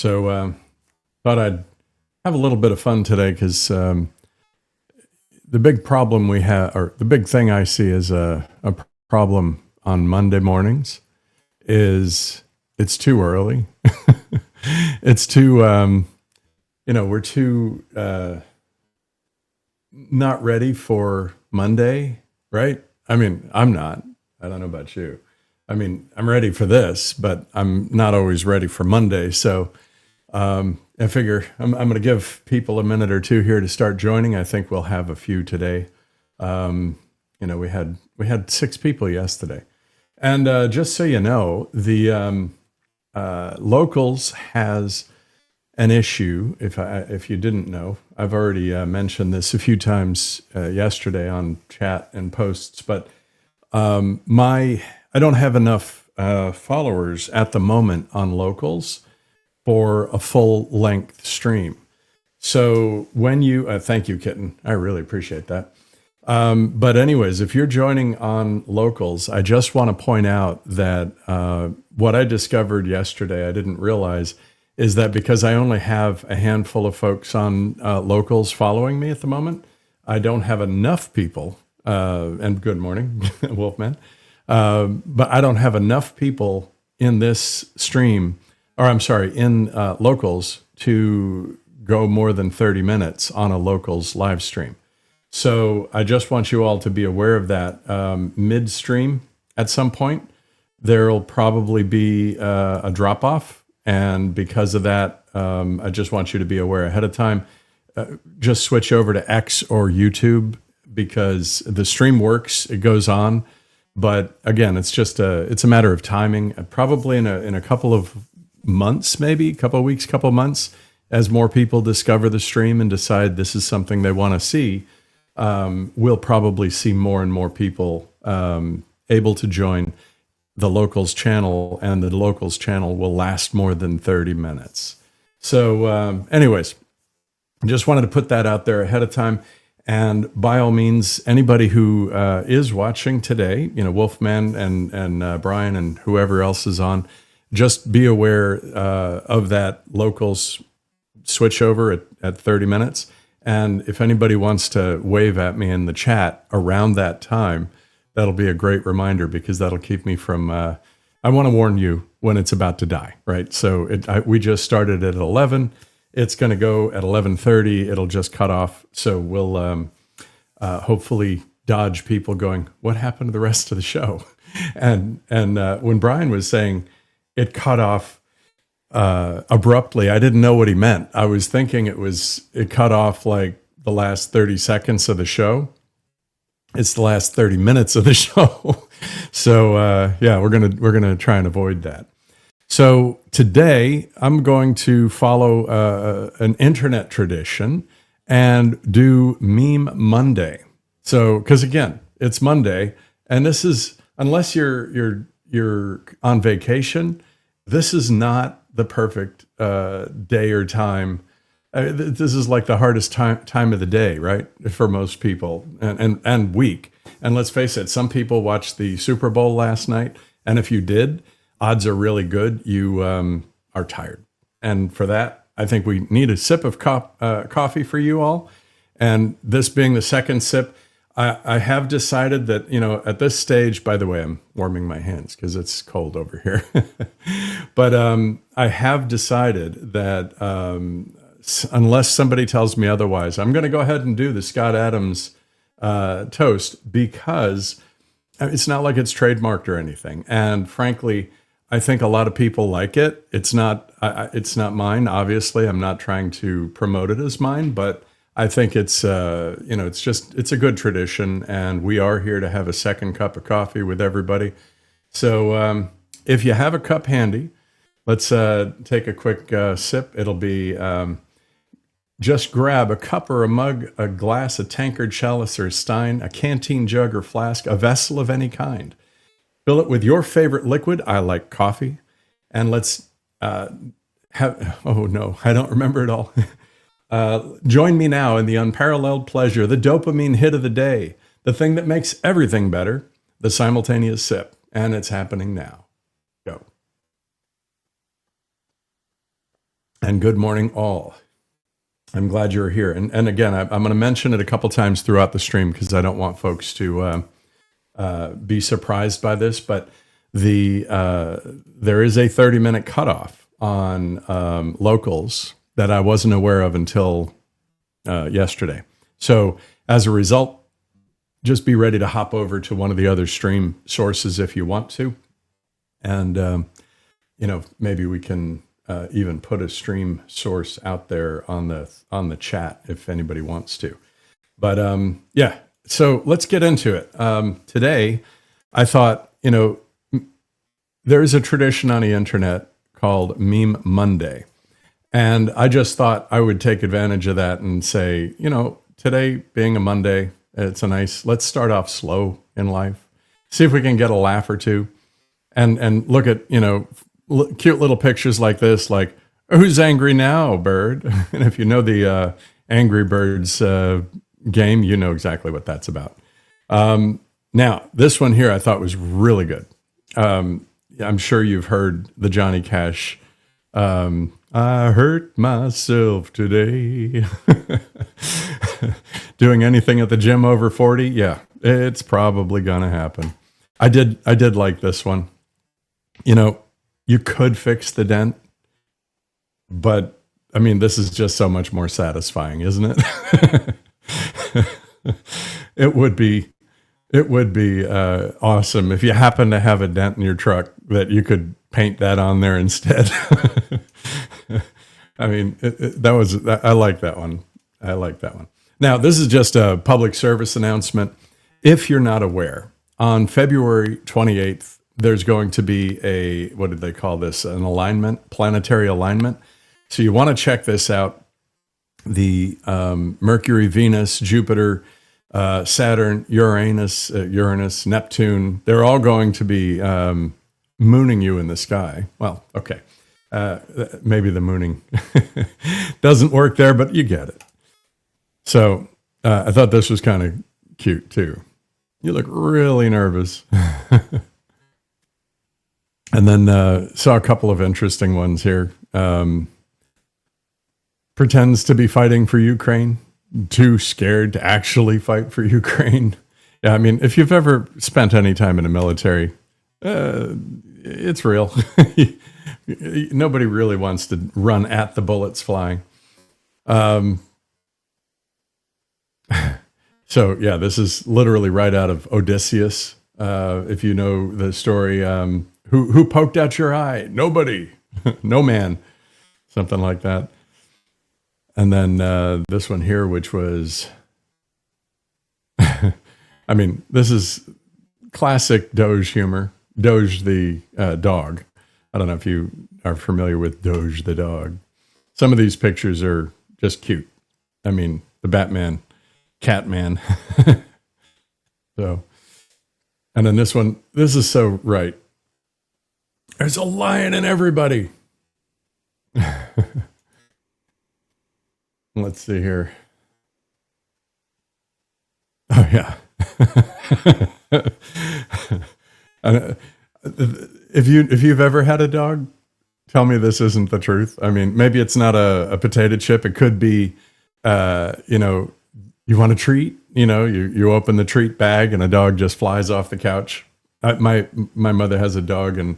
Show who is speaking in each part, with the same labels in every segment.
Speaker 1: So thought I'd have a little bit of fun today because the big problem we have, or the big thing I see as a problem on Monday mornings is it's too early. It's too, we're too not ready for Monday, right? I mean, I'm not. I don't know about you. I mean, I'm ready for this, but I'm not always ready for Monday. So I figure I'm going to give people a minute or two here to start joining. I think we'll have a few today. We had 6 people yesterday, and just so you know, the locals has an issue. If you didn't know, I've already mentioned this a few times yesterday on chat and posts, but I don't have enough followers at the moment on locals for a full length stream. So when you, thank you, Kitten. I really appreciate that. But anyways, if you're joining on locals, I just want to point out that what I discovered yesterday, I didn't realize, is that because I only have a handful of folks on locals following me at the moment, I don't have enough people, and good morning, Wolfman, but I don't have enough people in this stream, or I'm sorry, in locals to go more than 30 minutes on a locals live stream. So I just want you all to be aware of that. Midstream, at some point, there'll probably be a drop-off. And because of that, I just want you to be aware ahead of time. Just switch over to X or YouTube because the stream works, it goes on. But again, it's a matter of timing. Probably in a couple of months, maybe a couple of weeks, couple of months, as more people discover the stream and decide this is something they want to see, we'll probably see more and more people able to join the locals channel, and the locals channel will last more than 30 minutes. So anyways, just wanted to put that out there ahead of time. And by all means, anybody who is watching today, Wolfman and Brian and whoever else is on, just be aware of that locals switch over at 30 minutes. And if anybody wants to wave at me in the chat around that time, that'll be a great reminder because that'll keep me from, I want to warn you when it's about to die, right? So we just started at 11. It's going to go at 11:30. It'll just cut off. So we'll hopefully dodge people going, what happened to the rest of the show? And when Brian was saying it cut off abruptly, I didn't know what he meant. I was thinking it cut off like the last 30 seconds of the show. It's the last 30 minutes of the show. So we're gonna try and avoid that. So today I'm going to follow an internet tradition and do Meme Monday. So because again, it's Monday, and this is, unless you're on vacation, this is not the perfect day or time. This is like the hardest time of the day, right? For most people and week. And let's face it, some people watched the Super Bowl last night. And if you did, odds are really good you are tired. And for that, I think we need a sip of coffee for you all. And this being the second sip, I have decided that, at this stage, by the way, I'm warming my hands because it's cold over here. But I have decided that unless somebody tells me otherwise, I'm going to go ahead and do the Scott Adams toast because it's not like it's trademarked or anything. And frankly, I think a lot of people like it. It's not mine. Obviously, I'm not trying to promote it as mine, but I think it's a good tradition, and we are here to have a second cup of coffee with everybody. So if you have a cup handy, let's take a quick sip. It'll be just grab a cup or a mug, a glass, a tankard, chalice, or a stein, a canteen jug or flask, a vessel of any kind. Fill it with your favorite liquid. I like coffee. And let's oh no, I don't remember it all. Join me now in the unparalleled pleasure, the dopamine hit of the day, the thing that makes everything better, the simultaneous sip. And it's happening now. Go. and good morning all. I'm glad you're here. And again, I'm going to mention it a couple times throughout the stream because I don't want folks to be surprised by this. But there is a 30-minute cutoff on locals that I wasn't aware of until yesterday. So as a result, just be ready to hop over to one of the other stream sources if you want to. And, maybe we can even put a stream source out there on the chat if anybody wants to. But yeah, so let's get into it. Today, I thought, there is a tradition on the internet called Meme Monday. And I just thought I would take advantage of that and say, today being a Monday, let's start off slow in life. See if we can get a laugh or two and look at, cute little pictures like this, like, who's angry now, bird? And if you know the Angry Birds game, you know exactly what that's about. Now, this one here I thought was really good. I'm sure you've heard the Johnny Cash, I hurt myself today. Doing anything at the gym over 40? Yeah, it's probably going to happen. I did like this one. You could fix the dent, but I mean, this is just so much more satisfying, isn't it? It would be awesome if you happen to have a dent in your truck that you could paint that on there instead. I mean, I like that one. I like that one. Now, this is just a public service announcement. If you're not aware, on February 28th, there's going to be what did they call this? An alignment, planetary alignment. So you want to check this out. The Mercury, Venus, Jupiter, Saturn, Uranus, Neptune, they're all going to be mooning you in the sky. Well, okay. Maybe the mooning doesn't work there, but you get it. So I thought this was kind of cute too. You look really nervous. And then saw a couple of interesting ones here. Pretends to be fighting for Ukraine, too scared to actually fight for Ukraine. Yeah, I mean, if you've ever spent any time in the military, it's real. Nobody really wants to run at the bullets flying. So yeah, this is literally right out of Odysseus. If you know the story, who poked out your eye? Nobody, no man, something like that. And then this one here, which was, I mean, this is classic Doge humor. Doge the dog. I don't know if you are familiar with Doge the dog. Some of these pictures are just cute. I mean, the Batman, Catman. So, and then this one, this is so right. There's a lion in everybody. Let's see here. Oh yeah. If you've ever had a dog, tell me this isn't the truth. I mean, maybe it's not a potato chip. It could be, you want a treat. You open the treat bag and a dog just flies off the couch. My mother has a dog, and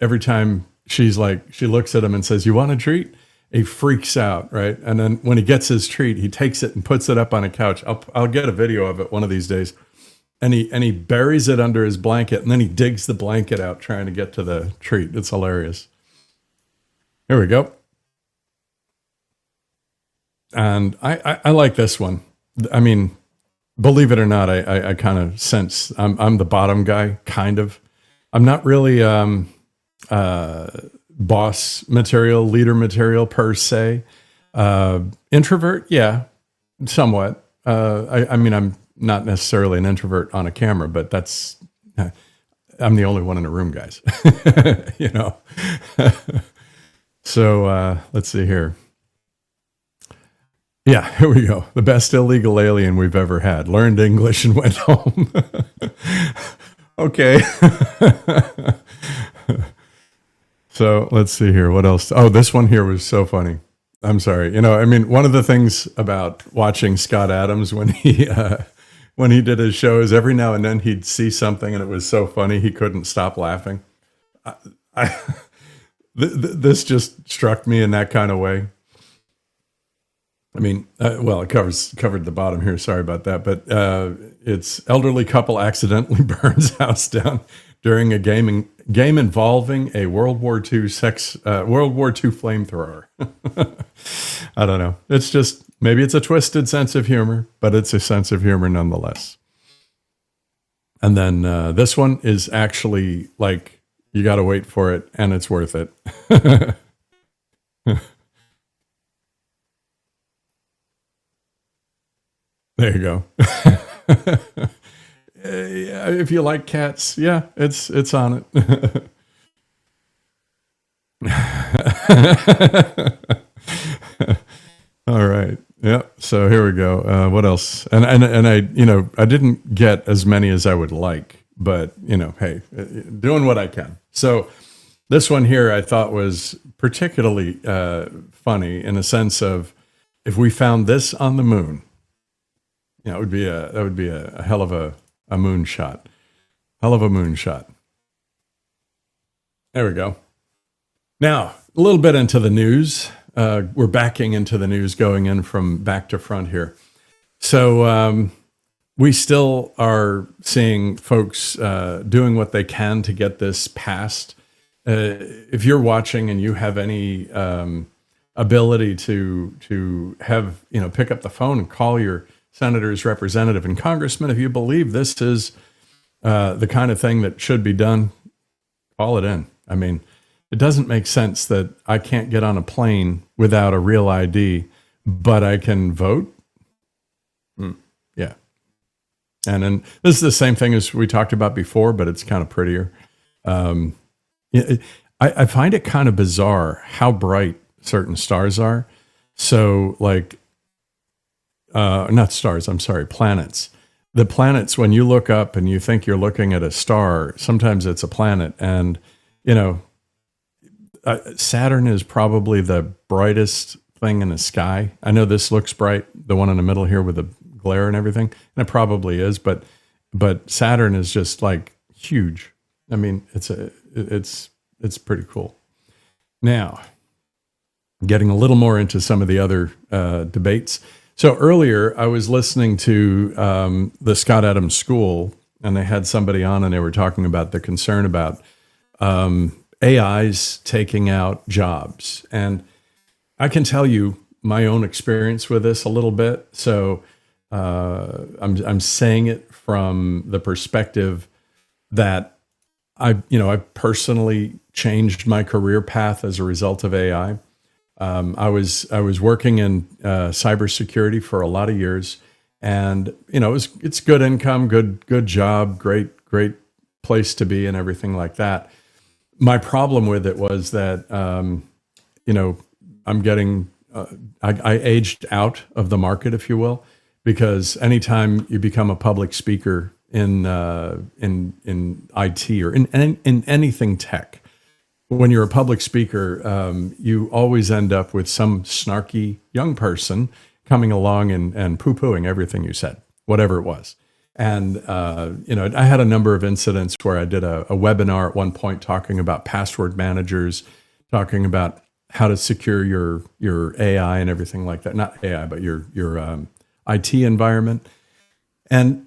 Speaker 1: every time she looks at him and says, "You want a treat?" He freaks out, right? And then when he gets his treat, he takes it and puts it up on a couch. I'll get a video of it one of these days. And he buries it under his blanket, and then he digs the blanket out trying to get to the treat. It's hilarious. Here we go. And I like this one. I mean, believe it or not, I kind of sense I'm the bottom guy, kind of. I'm not really boss material, leader material per se. Introvert, yeah, somewhat. I mean, I'm not necessarily an introvert on a camera, but I'm the only one in the room, guys. So let's see here. Yeah, here we go. The best illegal alien we've ever had. Learned English and went home. Okay. So let's see here. What else? Oh, this one here was so funny. I'm sorry. I mean, one of the things about watching Scott Adams when he did his show is every now and then he'd see something and it was so funny he couldn't stop laughing. I this just struck me in that kind of way. I mean, well, it covered the bottom here. Sorry about that, but it's elderly couple accidentally burns house down during a game involving a World War II flamethrower. I don't know. It's just maybe it's a twisted sense of humor, but it's a sense of humor nonetheless. And then this one is actually like you got to wait for it, and it's worth it. There you go. Yeah, if you like cats, yeah, it's on it. All right. Yep. So here we go. What else? And I, I didn't get as many as I would like, but hey, doing what I can. So this one here I thought was particularly funny in a sense of if we found this on the moon, that would be a hell of a moonshot. Hell of a moonshot. There we go. Now, a little bit into the news. We're backing into the news, going in from back to front here. So we still are seeing folks doing what they can to get this passed. If you're watching and you have any ability to have, pick up the phone and call your senators, representative, and congressman, if you believe this is the kind of thing that should be done, call it in. I mean, it doesn't make sense that I can't get on a plane without a real ID, but I can vote. Yeah. And then this is the same thing as we talked about before, but it's kind of prettier. I find it kind of bizarre how bright certain stars are. So like, not stars, I'm sorry, planets. The planets, when you look up and you think you're looking at a star, sometimes it's a planet. And, Saturn is probably the brightest thing in the sky. I know this looks bright, the one in the middle here with the glare and everything, and it probably is, but Saturn is just like huge. I mean, it's pretty cool. Now, getting a little more into some of the other debates. So earlier, I was listening to the Scott Adams School, and they had somebody on, and they were talking about the concern about AIs taking out jobs. And I can tell you my own experience with this a little bit. So I'm saying it from the perspective that I personally changed my career path as a result of AI. I was working in cybersecurity for a lot of years, and it's good income, good job, great place to be, and everything like that. My problem with it was that I'm getting I aged out of the market, if you will, because anytime you become a public speaker in IT or in anything tech, when you're a public speaker, you always end up with some snarky young person coming along and poo-pooing everything you said, whatever it was. And, I had a number of incidents where I did a webinar at one point talking about password managers, talking about how to secure your AI and everything like that. Not AI, but your IT environment. And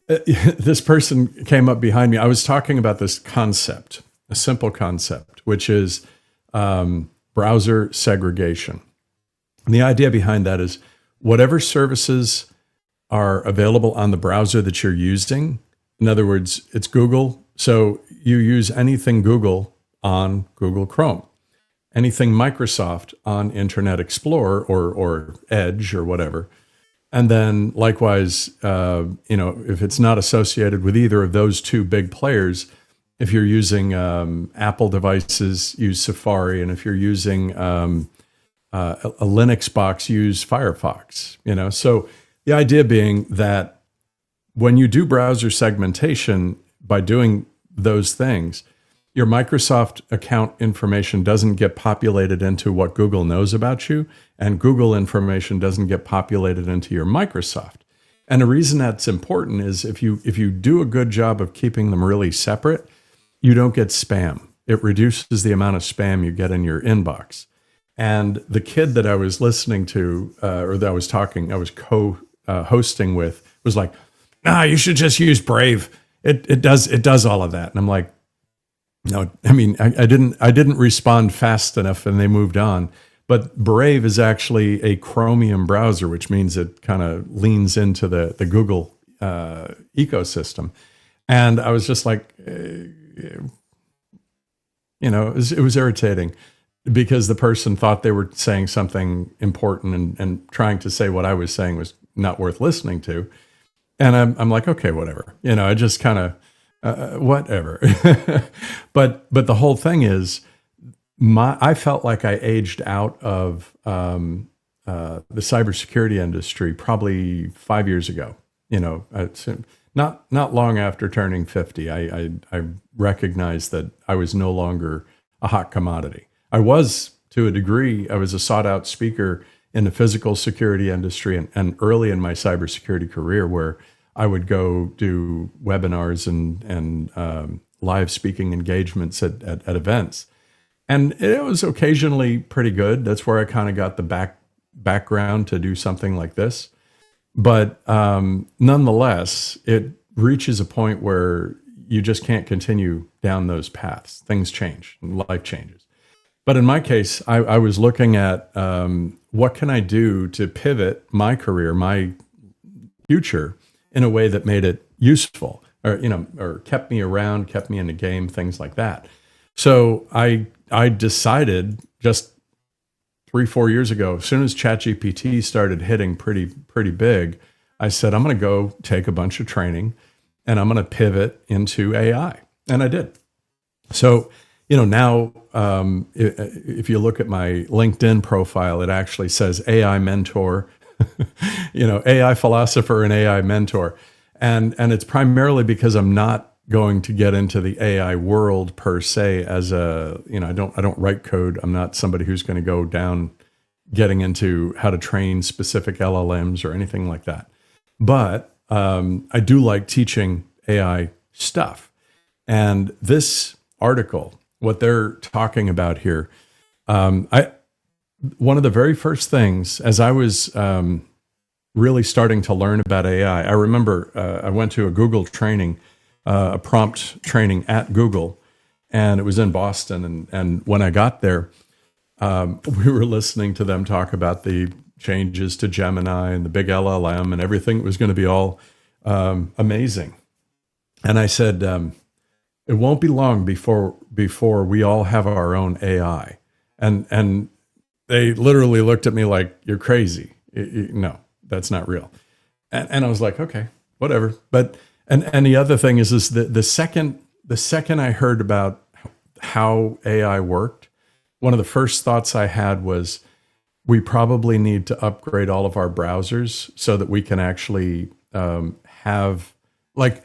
Speaker 1: this person came up behind me. I was talking about this concept, a simple concept, which is browser segregation. And the idea behind that is whatever services are available on the browser that you're using. In other words, it's Google. So you use anything Google on Google Chrome, anything Microsoft on Internet Explorer or Edge or whatever. And then likewise, if it's not associated with either of those two big players, if you're using Apple devices, use Safari. And if you're using a Linux box, use Firefox, So the idea being that when you do browser segmentation, by doing those things, your Microsoft account information doesn't get populated into what Google knows about you, and Google information doesn't get populated into your Microsoft. And the reason that's important is if you do a good job of keeping them really separate, you don't get spam. It reduces the amount of spam you get in your inbox. And the kid that I was listening to, or that I was co-hosting with, was like, "Nah, you should just use Brave. It does all of that." And I'm like, "No, I mean, I didn't respond fast enough," and they moved on. But Brave is actually a Chromium browser, which means it kind of leans into the Google ecosystem. And I was just like, it was irritating because the person thought they were saying something important and trying to say what I was saying was not worth listening to. And I'm like, okay, whatever. I just kind of, whatever. But the whole thing is, I felt like I aged out of the cybersecurity industry probably 5 years ago. Not long after turning 50, I recognized that I was no longer a hot commodity. I was, to a degree, I was a sought-out speaker in the physical security industry and early in my cybersecurity career, where I would go do webinars and live speaking engagements at events. And it was occasionally pretty good. That's where I kind of got the background to do something like this. But nonetheless, it reaches a point where you just can't continue down those paths. Things change, life changes. But in my case, I was looking at what can I do to pivot my career, my future, in a way that made it useful, or kept me around, kept me in the game, things like that. So I decided just 3-4 years ago, as soon as ChatGPT started hitting pretty big, I said, I'm going to go take a bunch of training and I'm going to pivot into AI. And I did. So, now if you look at my LinkedIn profile, it actually says AI mentor, AI philosopher and AI mentor. And it's primarily because I'm not going to get into the AI world per se as I don't write code. I'm not somebody who's going to go down getting into how to train specific LLMs or anything like that. But I do like teaching AI stuff. And this article, what they're talking about here, one of the very first things as I was really starting to learn about AI, I remember I went to a Google training, a prompt training at Google, and it was in Boston. And when I got there, we were listening to them talk about the changes to Gemini and the big LLM and everything was going to be all amazing. And I said, it won't be long before we all have our own AI. And they literally looked at me like, you're crazy. No, that's not real. And I was like, okay, whatever. But and the other thing is the second I heard about how AI worked, one of the first thoughts I had was we probably need to upgrade all of our browsers so that we can actually have, like,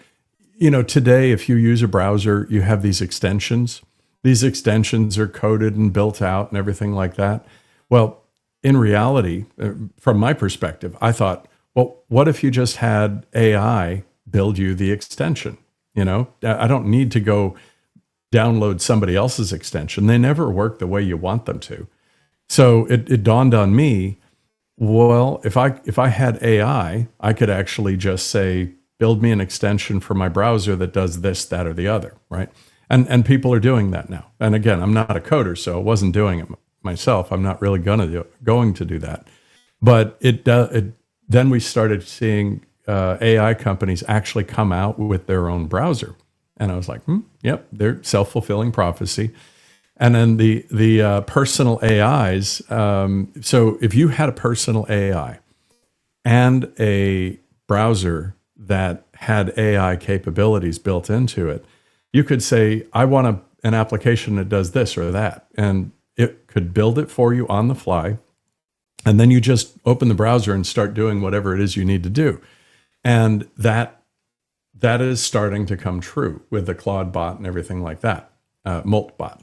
Speaker 1: today, if you use a browser, you have these extensions. These extensions are coded and built out and everything like that. Well, in reality, from my perspective, I thought, well, what if you just had AI build you the extension? I don't need to go download somebody else's extension. They never work the way you want them to. So it dawned on me, well, if I had AI, I could actually just say, build me an extension for my browser that does this, that, or the other, right? And people are doing that now. And again, I'm not a coder, so I wasn't doing it myself. I'm not really going to do that. But then we started seeing AI companies actually come out with their own browser. And I was like, yep, they're self-fulfilling prophecy. And then the personal AIs. So if you had a personal AI and a browser that had AI capabilities built into it, you could say, I want an application that does this or that. And it could build it for you on the fly. And then you just open the browser and start doing whatever it is you need to do. And that is starting to come true with the Claude bot and everything like that. Moltbot.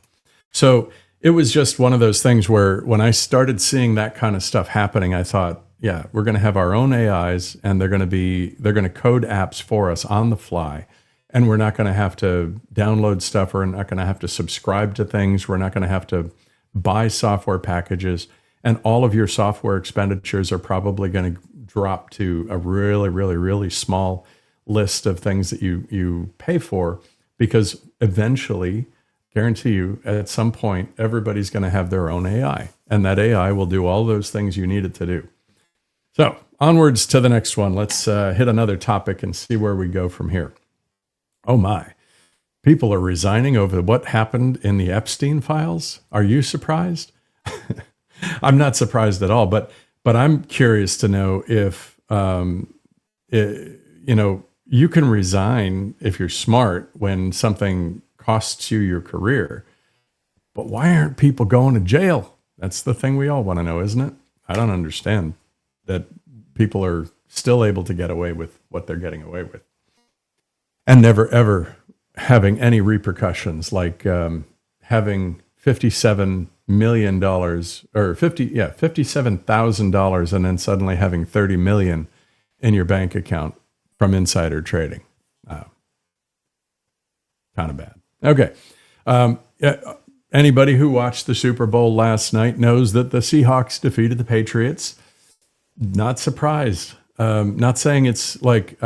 Speaker 1: So it was just one of those things where when I started seeing that kind of stuff happening, I thought, yeah, we're going to have our own AIs, and they're going to code apps for us on the fly, and we're not going to have to download stuff. We're not going to have to subscribe to things. We're not going to have to buy software packages, and all of your software expenditures are probably going to drop to a really, really, really small list of things that you pay for, because eventually, guarantee you, at some point, everybody's going to have their own AI, and that AI will do all those things you need it to do. So onwards to the next one. Let's hit another topic and see where we go from here. Oh my, people are resigning over what happened in the Epstein files. Are you surprised? I'm not surprised at all, but I'm curious to know if, you can resign if you're smart when something costs you your career. But why aren't people going to jail? That's the thing we all want to know, isn't it? I don't understand that people are still able to get away with what they're getting away with and never, ever having any repercussions, like having $57 million or $57,000 and then suddenly having 30 million in your bank account from insider trading. Kind of bad. Okay. Anybody who watched the Super Bowl last night knows that the Seahawks defeated the Patriots. Not surprised. Not saying it's like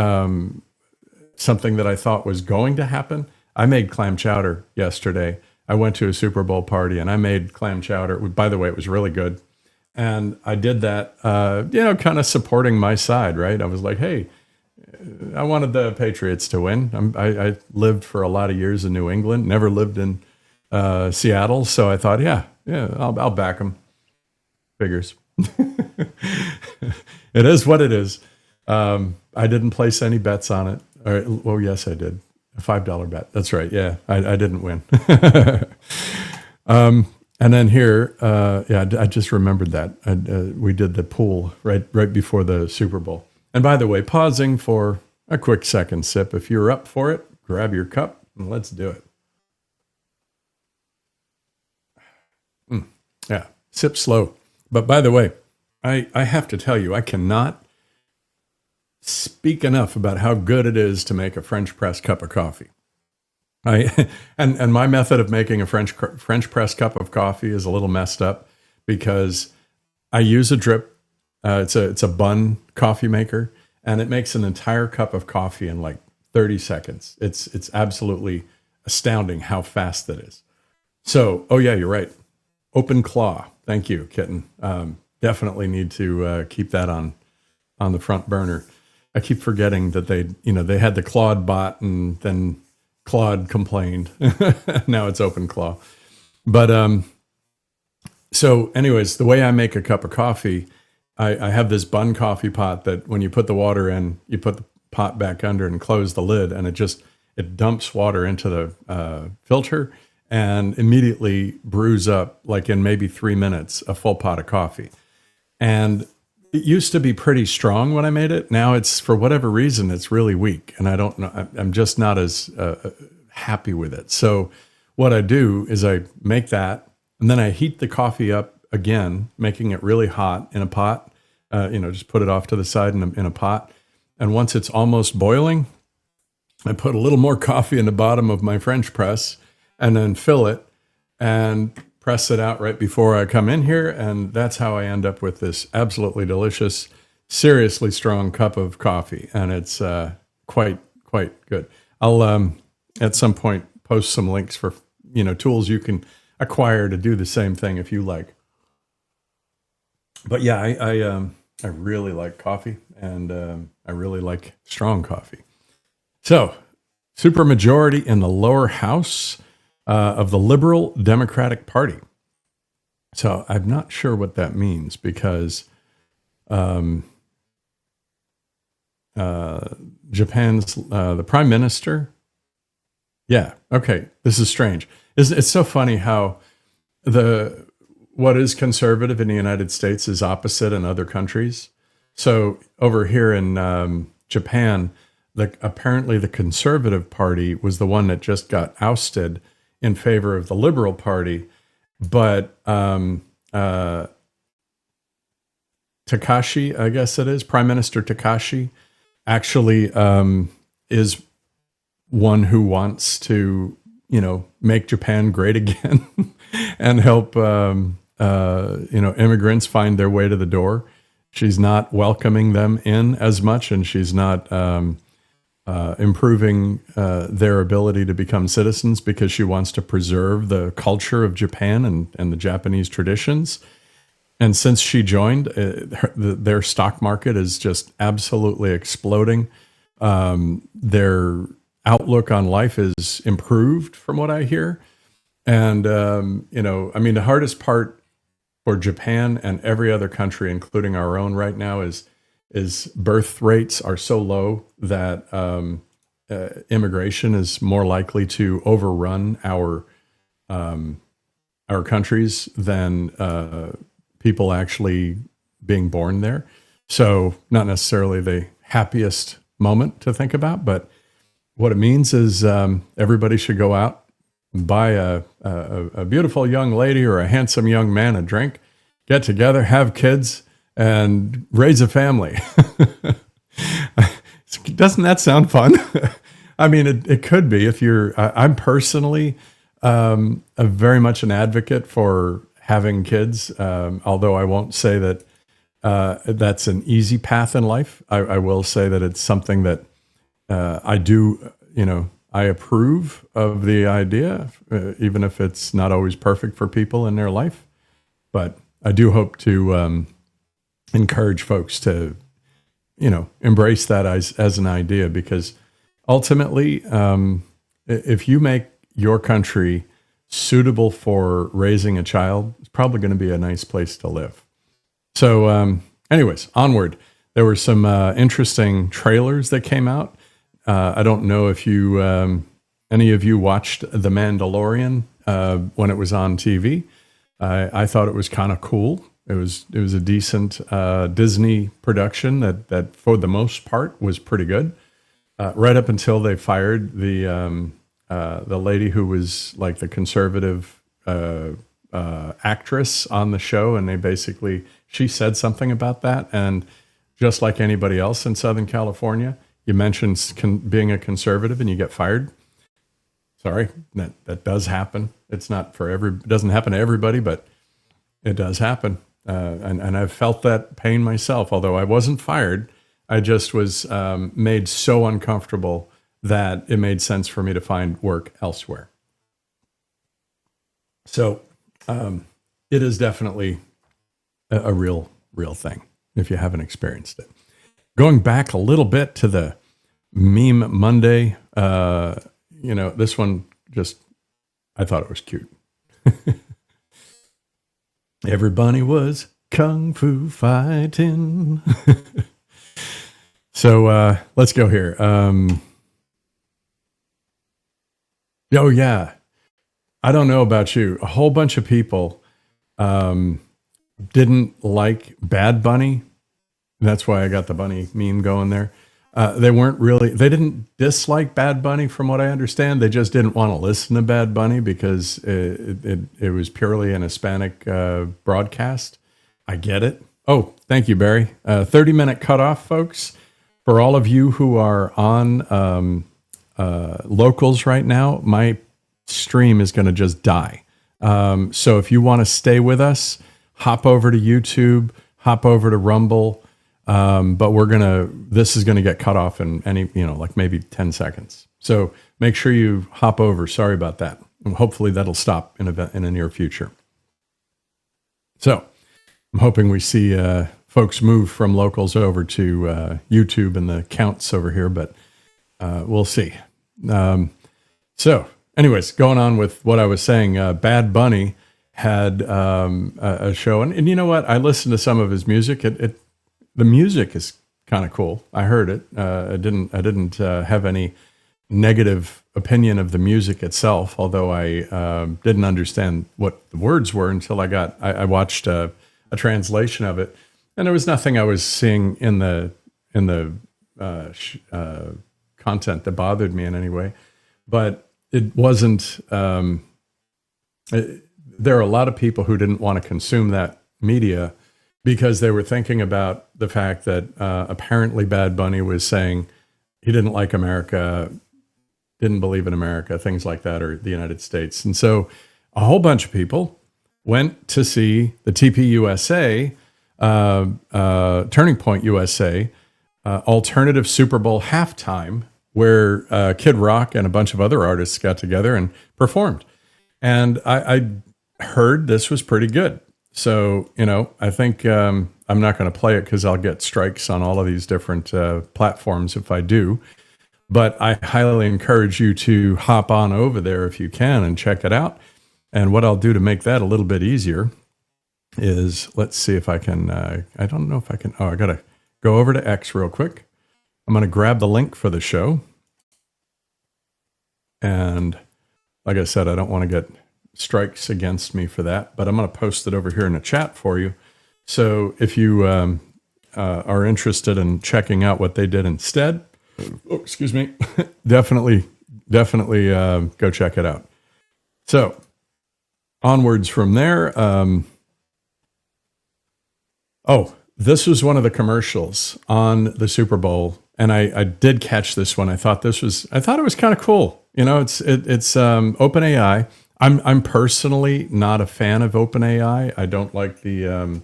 Speaker 1: something that I thought was going to happen. I made clam chowder yesterday. I went to a Super Bowl party and I made clam chowder. By the way, it was really good. And I did that, kind of supporting my side, right? I was like, hey, I wanted the Patriots to win. I lived for a lot of years in New England, never lived in Seattle. So I thought, I'll back them. Figures. It is what it is. I didn't place any bets on it. Well, yes, I did. A $5 bet. That's right. Yeah, I didn't win. And then here, I just remembered that we did the pool right before the Super Bowl. And by the way, pausing for a quick second sip. If you're up for it, grab your cup and let's do it. Yeah, sip slow. But by the way, I have to tell you, I cannot speak enough about how good it is to make a French press cup of coffee. And my method of making a French press cup of coffee is a little messed up because I use a drip. It's a Bun coffee maker, and it makes an entire cup of coffee in like 30 seconds. It's absolutely astounding how fast that is. So, oh yeah, you're right. Open claw. Thank you, Kitten. Definitely need to keep that on the front burner. I keep forgetting that they had the Claude bot, and then Claude complained. Now it's Open Claw. But so anyways, the way I make a cup of coffee, I have this Bun coffee pot that when you put the water in, you put the pot back under and close the lid, and it dumps water into the filter and immediately brews up, like in maybe 3 minutes, a full pot of coffee. And it used to be pretty strong when I made it. Now it's, for whatever reason, it's really weak. And I don't know, I'm just not as happy with it. So what I do is I make that, and then I heat the coffee up again, making it really hot in a pot. Just put it off to the side in a pot. And once it's almost boiling, I put a little more coffee in the bottom of my French press and then fill it and press it out right before I come in here. And that's how I end up with this absolutely delicious, seriously strong cup of coffee. And it's quite good. I'll at some point post some links for tools you can acquire to do the same thing if you like. But yeah, I really like coffee, and I really like strong coffee. So, supermajority in the lower house of the Liberal Democratic Party. So I'm not sure what that means, because Japan's the prime minister. Yeah. Okay. This is strange. It's so funny how what is conservative in the United States is opposite in other countries. So over here in Japan, apparently the Conservative Party was the one that just got ousted in favor of the Liberal Party, but Takashi, I guess it is, Prime Minister Takashi, actually is one who wants to, make Japan great again and help, immigrants find their way to the door. She's not welcoming them in as much, and she's not improving their ability to become citizens because she wants to preserve the culture of Japan and the Japanese traditions. And since she joined, their stock market is just absolutely exploding. Their outlook on life is improved from what I hear. And, the hardest part for Japan and every other country, including our own right now, is birth rates are so low that immigration is more likely to overrun our countries than people actually being born there. So not necessarily the happiest moment to think about, but what it means is everybody should go out and buy a beautiful young lady or a handsome young man a drink, get together, have kids, and raise a family. Doesn't that sound fun? I mean, it could be if you're, I'm personally very much an advocate for having kids, although I won't say that that's an easy path in life. I will say that it's something that I do, I approve of the idea, even if it's not always perfect for people in their life. But I do hope to encourage folks to, embrace that as an idea, because ultimately, if you make your country suitable for raising a child, it's probably going to be a nice place to live. So anyways, onward. There were some interesting trailers that came out. I don't know if you, any of you watched The Mandalorian when it was on TV. I thought it was kind of cool. It was a decent Disney production that for the most part was pretty good. Right up until they fired the lady who was like the conservative actress on the show, and she said something about that. And just like anybody else in Southern California, you mentioned being a conservative and you get fired. Sorry, that does happen. It's not it doesn't happen to everybody, but it does happen. And I've felt that pain myself, although I wasn't fired. I just was made so uncomfortable that it made sense for me to find work elsewhere. So it is definitely a real thing if you haven't experienced it. Going back a little bit to the Meme Monday, this one I thought it was cute. Everybody was kung fu fighting. So let's go here. Oh, yeah. I don't know about you. A whole bunch of people didn't like Bad Bunny. That's why I got the bunny meme going there. They didn't dislike Bad Bunny from what I understand. They just didn't want to listen to Bad Bunny because it was purely an Hispanic broadcast. I get it. Oh, thank you, Barry. 30-minute cutoff, folks. For all of you who are on locals right now, my stream is going to just die. So if you want to stay with us, hop over to YouTube, hop over to Rumble. But this is going to get cut off in like maybe 10 seconds. So make sure you hop over. Sorry about that. And hopefully that'll stop in the near future. So I'm hoping we see folks move from locals over to YouTube and the counts over here, but we'll see. So anyways, going on with what I was saying, Bad Bunny had a show, and you know what? I listened to some of his music. The music is kind of cool. I heard it. I didn't have any negative opinion of the music itself, although I didn't understand what the words were until I watched a translation of it, and there was nothing I was seeing in the content that bothered me in any way. But it wasn't there are a lot of people who didn't want to consume that media because they were thinking about the fact that apparently Bad Bunny was saying he didn't like America, didn't believe in America, things like that, or the United States. And so a whole bunch of people went to see the TPUSA, Turning Point USA, alternative Super Bowl halftime, where Kid Rock and a bunch of other artists got together and performed. And I heard this was pretty good. So, I think I'm not going to play it because I'll get strikes on all of these different platforms if I do. But I highly encourage you to hop on over there if you can and check it out. And what I'll do to make that a little bit easier is, let's see if I can, I don't know if I can, I got to go over to X real quick. I'm going to grab the link for the show. And like I said, I don't want to get strikes against me for that, but I'm going to post it over here in the chat for you. So if you are interested in checking out what they did instead, excuse me, definitely go check it out. So onwards from there. This was one of the commercials on the Super Bowl, and I did catch this one. I thought it was kind of cool. It's OpenAI. I'm personally not a fan of OpenAI. I don't like the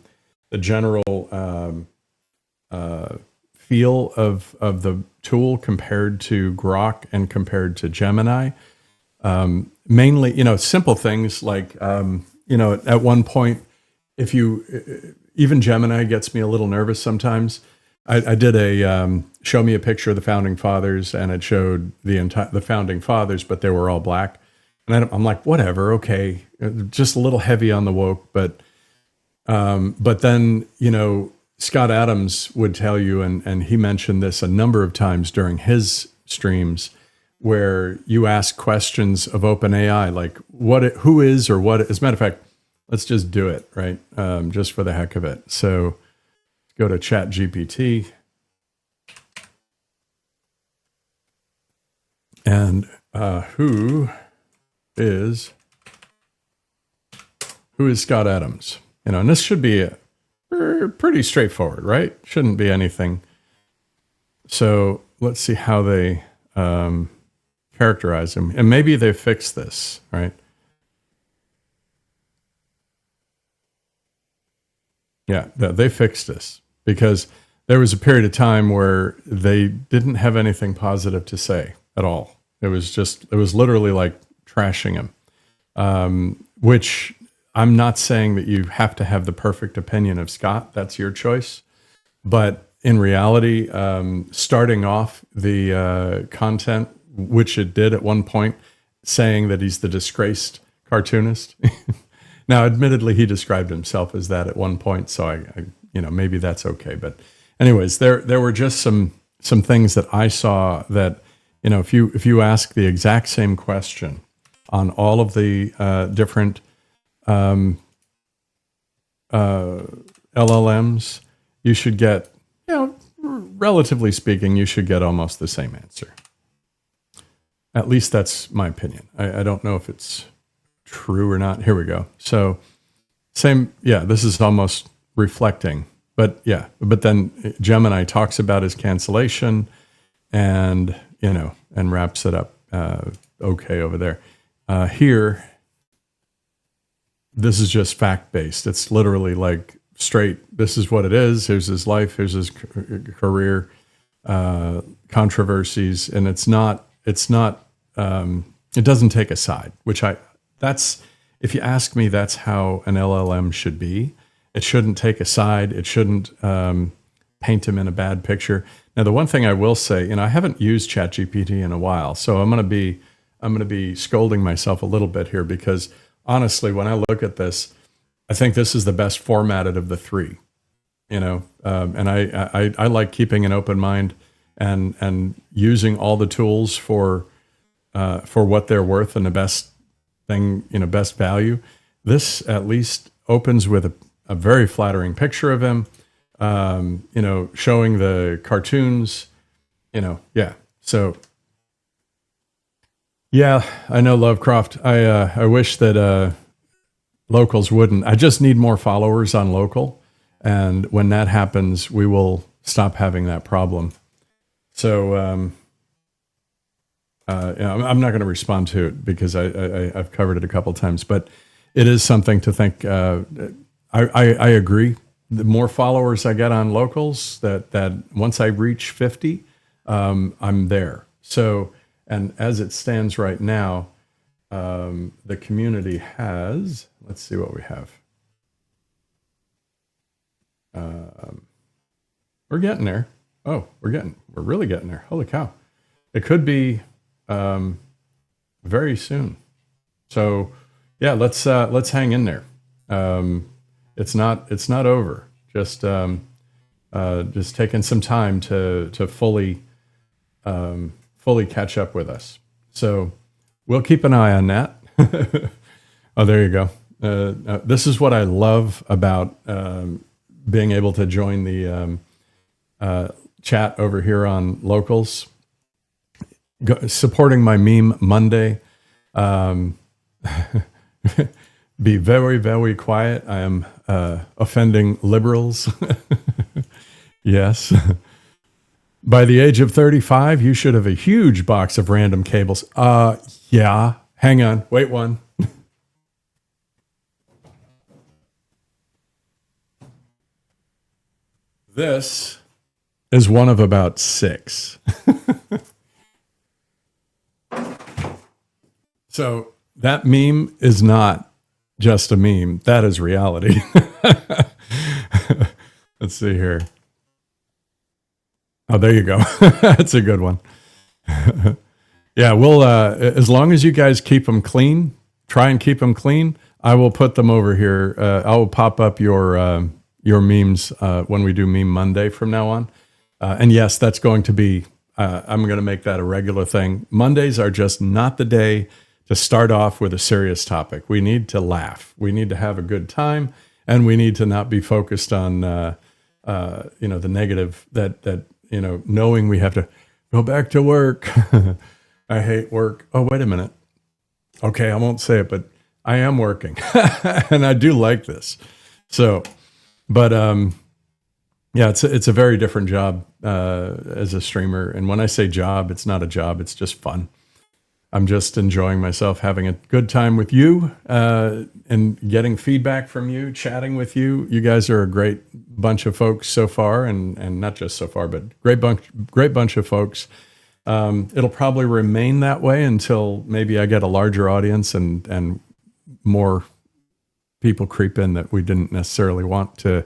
Speaker 1: general feel of the tool compared to Grok and compared to Gemini. Mainly, simple things like, at one point, even Gemini gets me a little nervous sometimes. I did a show me a picture of the founding fathers, and it showed the founding fathers, but they were all black. And I'm like, whatever, okay, just a little heavy on the woke, but then Scott Adams would tell you, and he mentioned this a number of times during his streams, where you ask questions of OpenAI, like who is or what. As a matter of fact, let's just do it, right? Just for the heck of it. So go to ChatGPT. And who is Scott Adams? And this should be pretty straightforward, right? Shouldn't be anything. So let's see how they characterize him. And maybe they fixed this, right? Yeah, they fixed this because there was a period of time where they didn't have anything positive to say at all. It was literally like trashing him, which I'm not saying that you have to have the perfect opinion of Scott. That's your choice. But in reality, starting off the content, which it did at one point, saying that he's the disgraced cartoonist. Now, admittedly, he described himself as that at one point, so I maybe that's okay. But anyways, there were just some things that I saw that, if you ask the exact same question on all of the different LLMs, you should get, relatively speaking, you should get almost the same answer. At least that's my opinion. I don't know if it's true or not. Here we go. So same, this is almost reflecting, but then Gemini talks about his cancellation and wraps it up okay over there. Here, this is just fact-based. It's literally like straight, this is what it is. Here's his life. Here's his career, controversies. And it doesn't take a side, if you ask me, that's how an LLM should be. It shouldn't take a side. It shouldn't paint him in a bad picture. Now, the one thing I will say, I haven't used ChatGPT in a while, so I'm going to be scolding myself a little bit here because honestly, when I look at this, I think this is the best formatted of the three. And I like keeping an open mind and using all the tools for what they're worth and the best thing, best value. This at least opens with a very flattering picture of him, showing the cartoons, So, I know Lovecraft. I wish that locals wouldn't. I just need more followers on local. And when that happens, we will stop having that problem. So I'm not going to respond to it because I've covered it a couple times, but it is something to think. I agree. The more followers I get on locals, that once I reach 50, I'm there. So, and as it stands right now, the community has, let's see what we have. We're getting there. Oh, we're really getting there. Holy cow. It could be very soon. So yeah, let's hang in there. It's not over. Just taking some time to fully catch up with us. So we'll keep an eye on that. Oh, there you go. This is what I love about being able to join the chat over here on Locals, supporting my Meme Monday. Be very, very quiet. I am offending liberals. Yes. By the age of 35, you should have a huge box of random cables. Yeah. Hang on. Wait one. This is one of about 6. So that meme is not just a meme. That is reality. Let's see here. Oh, there you go. That's a good one. Yeah, we'll, as long as you guys keep them clean, try and keep them clean, I will put them over here. I will pop up your memes when we do Meme Monday from now on. And yes, that's going to be, I'm going to make that a regular thing. Mondays are just not the day to start off with a serious topic. We need to laugh. We need to have a good time, and we need to not be focused on, the negative that knowing we have to go back to work. I hate work. Oh, wait a minute. Okay, I won't say it, but I am working, and I do like this. So, but yeah, it's a very different job as a streamer. And when I say job, it's not a job. It's just fun. I'm just enjoying myself, having a good time with you, and getting feedback from you, chatting with you. You guys are a great bunch of folks so far, and not just so far, but great bunch of folks. It'll probably remain that way until maybe I get a larger audience and more people creep in that we didn't necessarily want to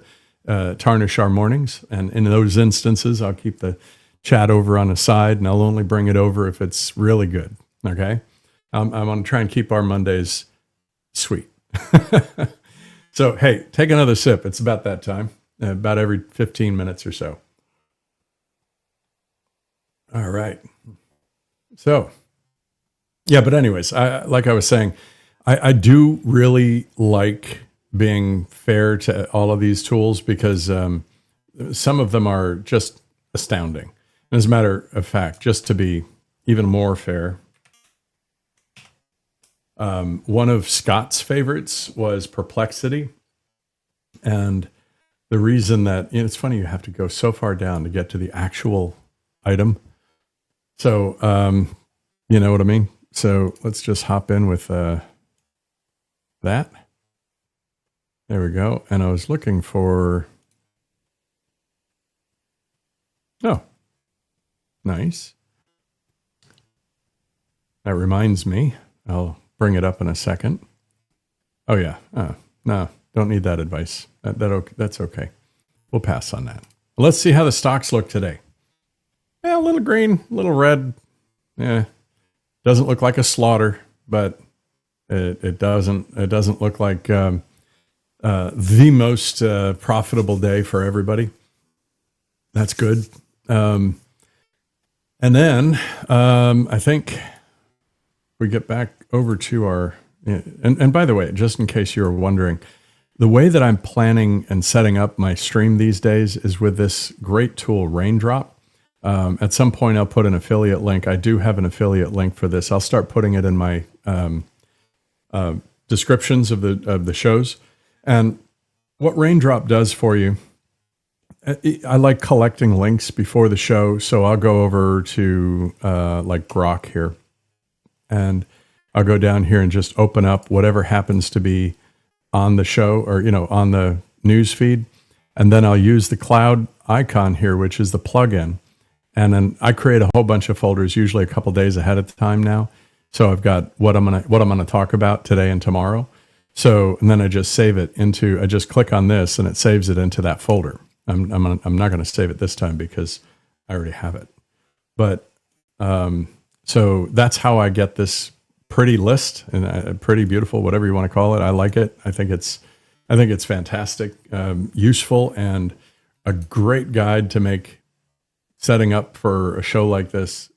Speaker 1: tarnish our mornings. And in those instances, I'll keep the chat over on the side, and I'll only bring it over if it's really good. Okay. I'm going to try and keep our Mondays sweet. So, hey, take another sip. It's about that time, about every 15 minutes or so. All right. So, yeah, but anyways, like I was saying, I do really like being fair to all of these tools because some of them are just astounding. And as a matter of fact, just to be even more fair, one of Scott's favorites was Perplexity. And the reason that, it's funny, you have to go so far down to get to the actual item. So, you know what I mean? So let's just hop in with that. There we go. And I was looking for, oh, nice. That reminds me, I'll bring it up in a second. Oh yeah. No, don't need that advice. That's okay. We'll pass on that. Let's see how the stocks look today. Yeah, a little green, a little red. Yeah, doesn't look like a slaughter, but it doesn't look like the most profitable day for everybody. That's good. And then I think we get back over to our, and by the way, just in case you were wondering, the way that I'm planning and setting up my stream these days is with this great tool, Raindrop. At some point, I'll put an affiliate link. I do have an affiliate link for this. I'll start putting it in my descriptions of the shows. And what Raindrop does for you, I like collecting links before the show, so I'll go over to like Grok here, and I'll go down here and just open up whatever happens to be on the show or, on the news feed. And then I'll use the cloud icon here, which is the plugin. And then I create a whole bunch of folders, usually a couple days ahead of time now. So I've got what I'm gonna talk about today and tomorrow. So, and then I just save it into, I just click on this and it saves it into that folder. I'm not going to save it this time because I already have it. But so that's how I get this pretty list, and pretty beautiful, whatever you want to call it. I like it. I think it's fantastic, useful, and a great guide to make setting up for a show like this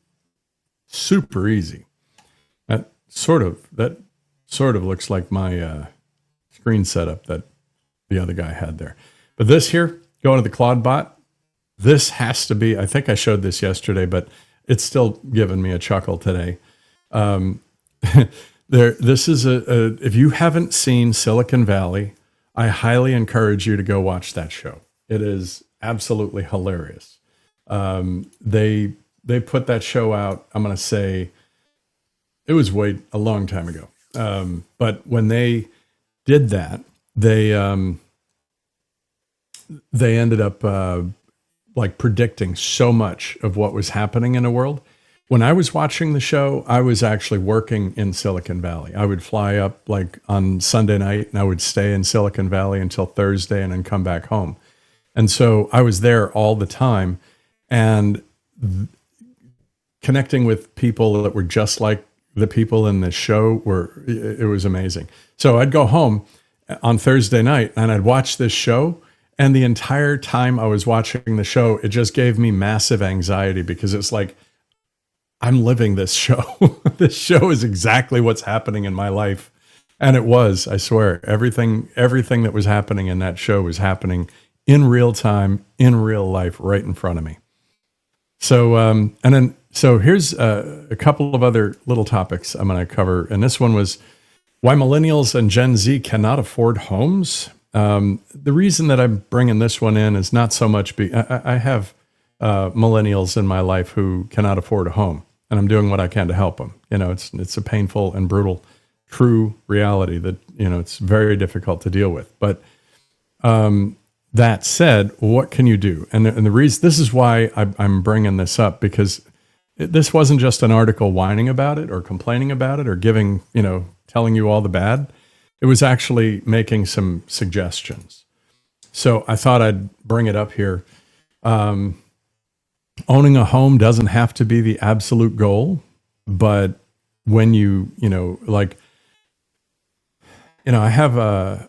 Speaker 1: super easy. That sort of looks like my screen setup that the other guy had there. But this here, go into the Claudebot. This has to be, I think I showed this yesterday, but it's still giving me a chuckle today. This is if you haven't seen Silicon Valley, I highly encourage you to go watch that show. It is absolutely hilarious. They put that show out, I'm going to say, it was a long time ago. But when they did that, they ended up like predicting so much of what was happening in the world. When I was watching the show, I was actually working in Silicon Valley. I would fly up like on Sunday night and I would stay in Silicon Valley until Thursday and then come back home. And so I was there all the time and connecting with people that were just like the people in the show it was amazing. So I'd go home on Thursday night and I'd watch this show. And the entire time I was watching the show, it just gave me massive anxiety because it's like, I'm living this show. This show is exactly what's happening in my life. And it was, I swear, everything that was happening in that show was happening in real time, in real life, right in front of me. So, so here's a couple of other little topics I'm going to cover. And this one was why millennials and Gen Z cannot afford homes. The reason that I'm bringing this one in is not so much I have millennials in my life who cannot afford a home, and I'm doing what I can to help them. It's a painful and brutal, true reality that it's very difficult to deal with. But that said, what can you do? And the reason this is why I'm bringing this up, because this wasn't just an article whining about it or complaining about it or giving telling you all the bad. It was actually making some suggestions. So I thought I'd bring it up here. Owning a home doesn't have to be the absolute goal, but when I have a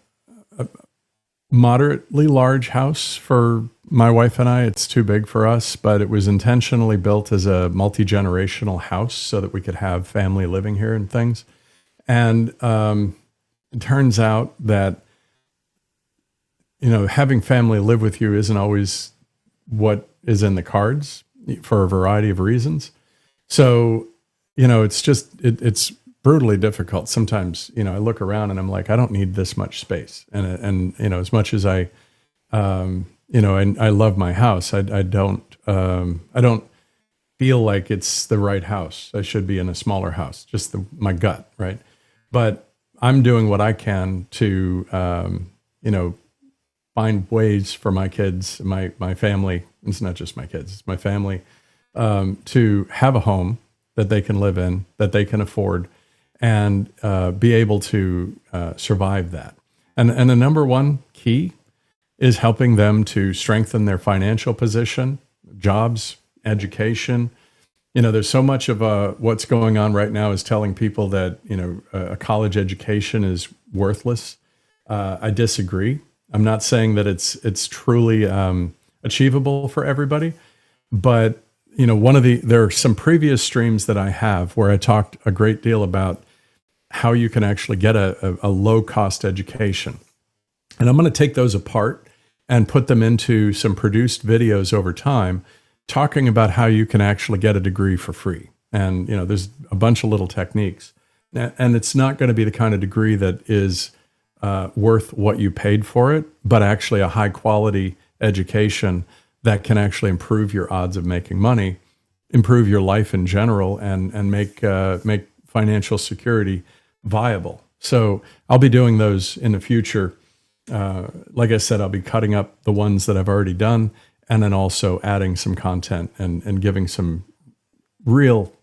Speaker 1: moderately large house for my wife and I. It's too big for us, but it was intentionally built as a multi-generational house so that we could have family living here and things. And it turns out that, having family live with you isn't always what is in the cards for a variety of reasons. So, it's brutally difficult. Sometimes, I look around and I'm like, I don't need this much space. And as much as I love my house, I don't feel like it's the right house. I should be in a smaller house, just my gut. Right. But I'm doing what I can to, find ways for my kids, my family. It's not just my kids, it's my family, to have a home that they can live in, that they can afford, and be able to survive that. And the number one key is helping them to strengthen their financial position, jobs, education. There's so much of what's going on right now is telling people that, a college education is worthless. I disagree. I'm not saying that it's truly achievable for everybody, but there are some previous streams that I have where I talked a great deal about how you can actually get a low cost education. And I'm going to take those apart and put them into some produced videos over time, talking about how you can actually get a degree for free. And, there's a bunch of little techniques. And it's not going to be the kind of degree that is worth what you paid for it, but actually a high quality education that can actually improve your odds of making money, improve your life in general, and make financial security viable. So I'll be doing those in the future. Like I said, I'll be cutting up the ones that I've already done, and then also adding some content and giving some real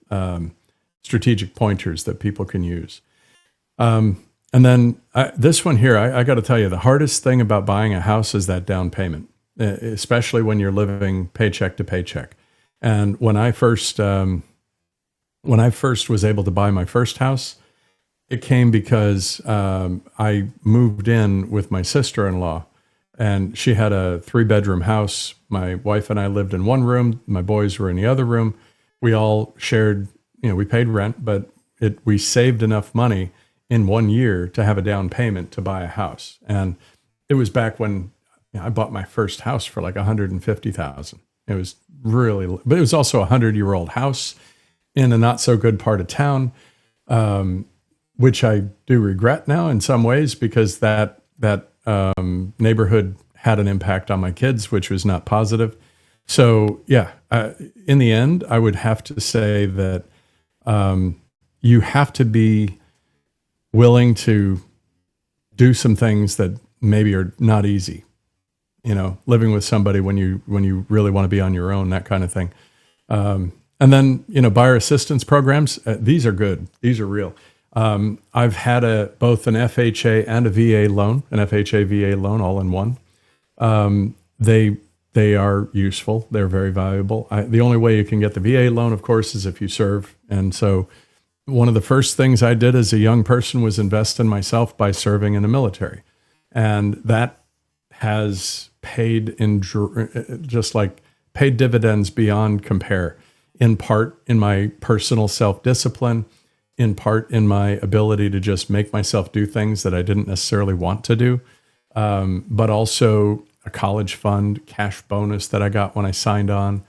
Speaker 1: strategic pointers that people can use. And then this one here, I got to tell you, the hardest thing about buying a house is that down payment, especially when you're living paycheck to paycheck. And when I first was able to buy my first house, it came because I moved in with my sister-in-law, and she had a 3-bedroom house. My wife and I lived in one room. My boys were in the other room. We all shared, we paid rent, but we saved enough money in 1 year to have a down payment to buy a house. And it was back when I bought my first house for like $150,000. It was really, but it was also a 100-year-old house in a not so good part of town, which I do regret now in some ways, because that neighborhood had an impact on my kids, which was not positive. So yeah, in the end, I would have to say that you have to be willing to do some things that maybe are not easy. Living with somebody when you really want to be on your own, that kind of thing. And then, buyer assistance programs, these are good. These are real. I've had both an FHA and a VA loan, an FHA VA loan, all in one. They are useful. They're very valuable. The only way you can get the VA loan, of course, is if you serve. And so one of the first things I did as a young person was invest in myself by serving in the military. And that has paid paid dividends beyond compare, in part in my personal self-discipline, in part in my ability to just make myself do things that I didn't necessarily want to do, but also a college fund, cash bonus that I got when I signed on,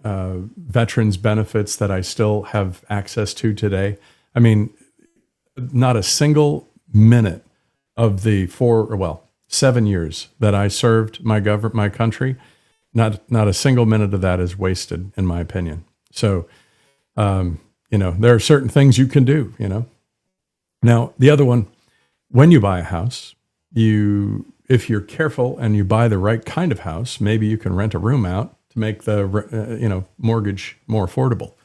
Speaker 1: veterans benefits that I still have access to today. I mean, not a single minute of the 7 years that I served my country, not a single minute of that is wasted, in my opinion. So, there are certain things you can do, Now, the other one, when you buy a house, if you're careful and you buy the right kind of house, maybe you can rent a room out to make the, mortgage more affordable.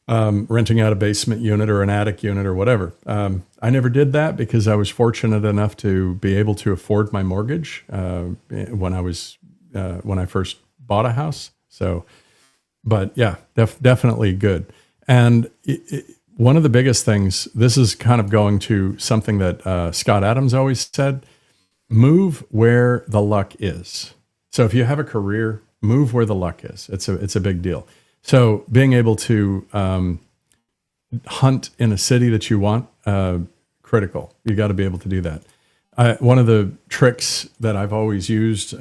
Speaker 1: Renting out a basement unit or an attic unit or whatever. I never did that because I was fortunate enough to be able to afford my mortgage when I first bought a house. So, but yeah, definitely good. And one of the biggest things, this is kind of going to something that Scott Adams always said, move where the luck is. So if you have a career, move where the luck is. It's a big deal. So being able to hunt in a city that you want, critical. You got to be able to do that. One of the tricks that I've always used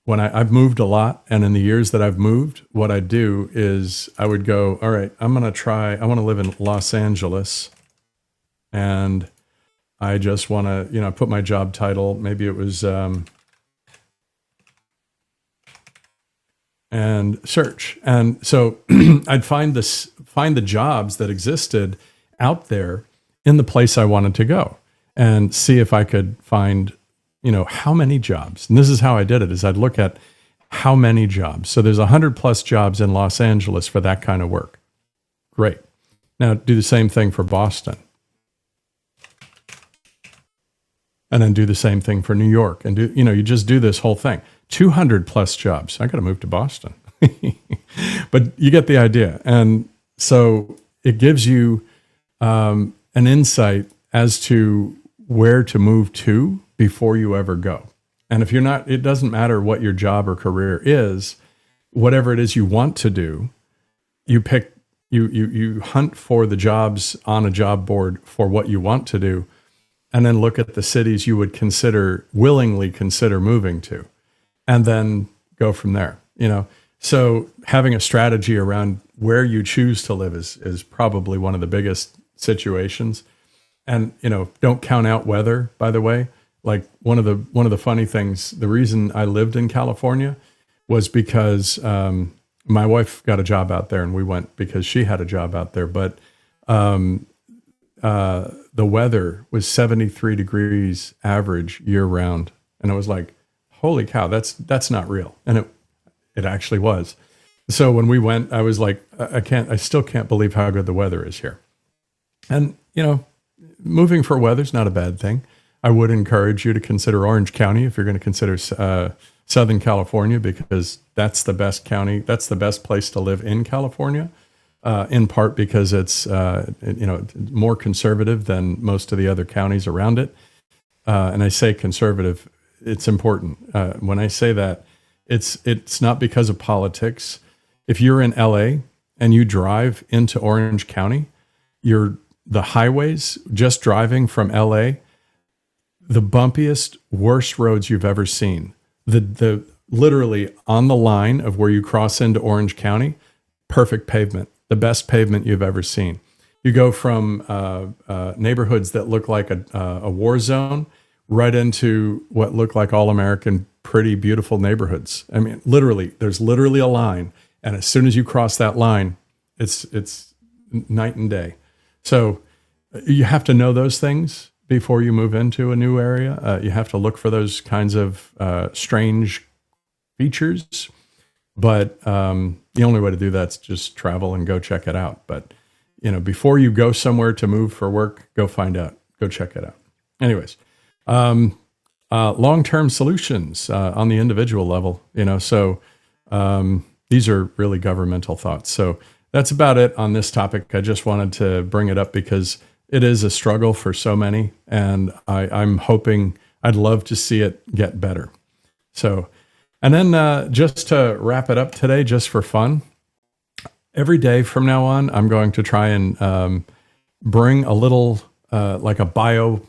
Speaker 1: when I've moved a lot, and in the years that I've moved, what I do is I would go, all right, I want to live in Los Angeles, and I just want to, put my job title. Maybe it was, and search. And so I'd find the jobs that existed out there in the place I wanted to go, and see if I could find, how many jobs. And this is how I did it, is I'd look at how many jobs. So there's 100+ jobs in Los Angeles for that kind of work. Great. Now do the same thing for Boston. And then do the same thing for New York. And you just do this whole thing. 200+ jobs. I got to move to Boston. But you get the idea. And so it gives you an insight as to where to move to before you ever go. And if you're not, it doesn't matter what your job or career is, whatever it is you want to do, you hunt for the jobs on a job board for what you want to do, and then look at the cities you would willingly consider moving to, and then go from there. So having a strategy around where you choose to live is probably one of the biggest situations. And, don't count out weather, by the way. Like one of the funny things, the reason I lived in California was because my wife got a job out there and we went because she had a job out there. But the weather was 73 degrees average year round. And I was like, holy cow, that's not real. And it actually was. So when we went, I was like, I still can't believe how good the weather is here. And, moving for weather's not a bad thing. I would encourage you to consider Orange County if you're going to consider Southern California, because that's the best county. That's the best place to live in California, in part because it's more conservative than most of the other counties around it. And I say conservative, it's important. When I say that, it's not because of politics. If you're in LA and you drive into Orange County, the highways, just driving from LA, the bumpiest, worst roads you've ever seen. The literally on the line of where you cross into Orange County, perfect pavement, the best pavement you've ever seen. You go from neighborhoods that look like a war zone right into what look like all-American, pretty beautiful neighborhoods. I mean, there's literally a line, and as soon as you cross that line, it's night and day. So you have to know those things before you move into a new area. You have to look for those kinds of strange features. But the only way to do that's just travel and go check it out. But, before you go somewhere to move for work, go find out. Go check it out. Anyways, long-term solutions on the individual level, so these are really governmental thoughts. So that's about it on this topic. I just wanted to bring it up because it is a struggle for so many, and I'm hoping, I'd love to see it get better. So, and then just to wrap it up today, just for fun, every day from now on, I'm going to try and bring a little, like a biopic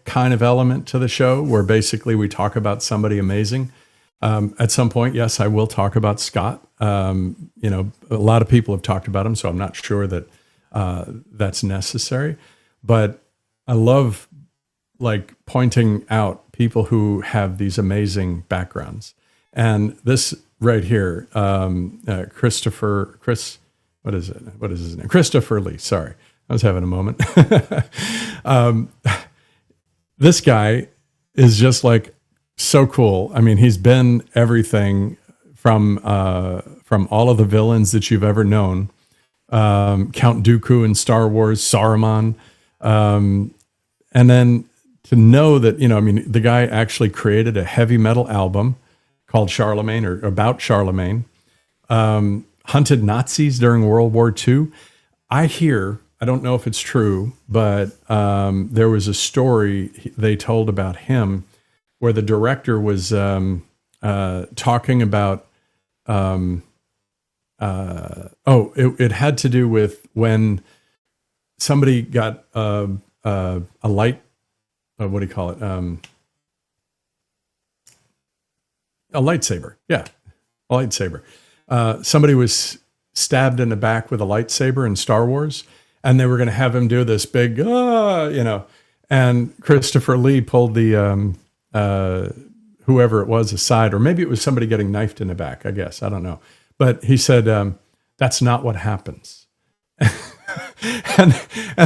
Speaker 1: kind of element to the show, where basically we talk about somebody amazing. At some point, yes, I will talk about Scott. A lot of people have talked about him, so I'm not sure that that's necessary. But I love pointing out people who have these amazing backgrounds. And this right here, Christopher Lee. Sorry, I was having a moment. This guy is just so cool. I mean, he's been everything from all of the villains that you've ever known. Count Dooku in Star Wars, Saruman. And then to know that, the guy actually created a heavy metal album called Charlemagne, or about Charlemagne, hunted Nazis during World War II. I don't know if it's true, but there was a story they told about him where the director was talking about, it had to do with when somebody got a light, what do you call it? A lightsaber. Yeah, a lightsaber. Somebody was stabbed in the back with a lightsaber in Star Wars, and they were going to have him do this big, and Christopher Lee pulled the, whoever it was aside, or maybe it was somebody getting knifed in the back, I guess. I don't know. But he said, that's not what happens. and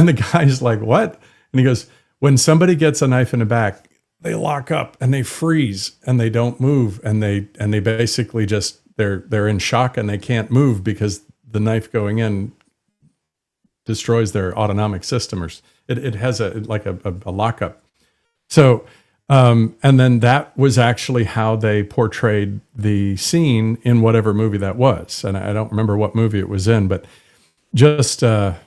Speaker 1: the guy's like, what? And he goes, when somebody gets a knife in the back, they lock up and they freeze and they don't move. And they basically just, they're in shock and they can't move because the knife going in destroys their autonomic system, or it has a lockup. So, and then that was actually how they portrayed the scene in whatever movie that was. And I don't remember what movie it was in, but just, why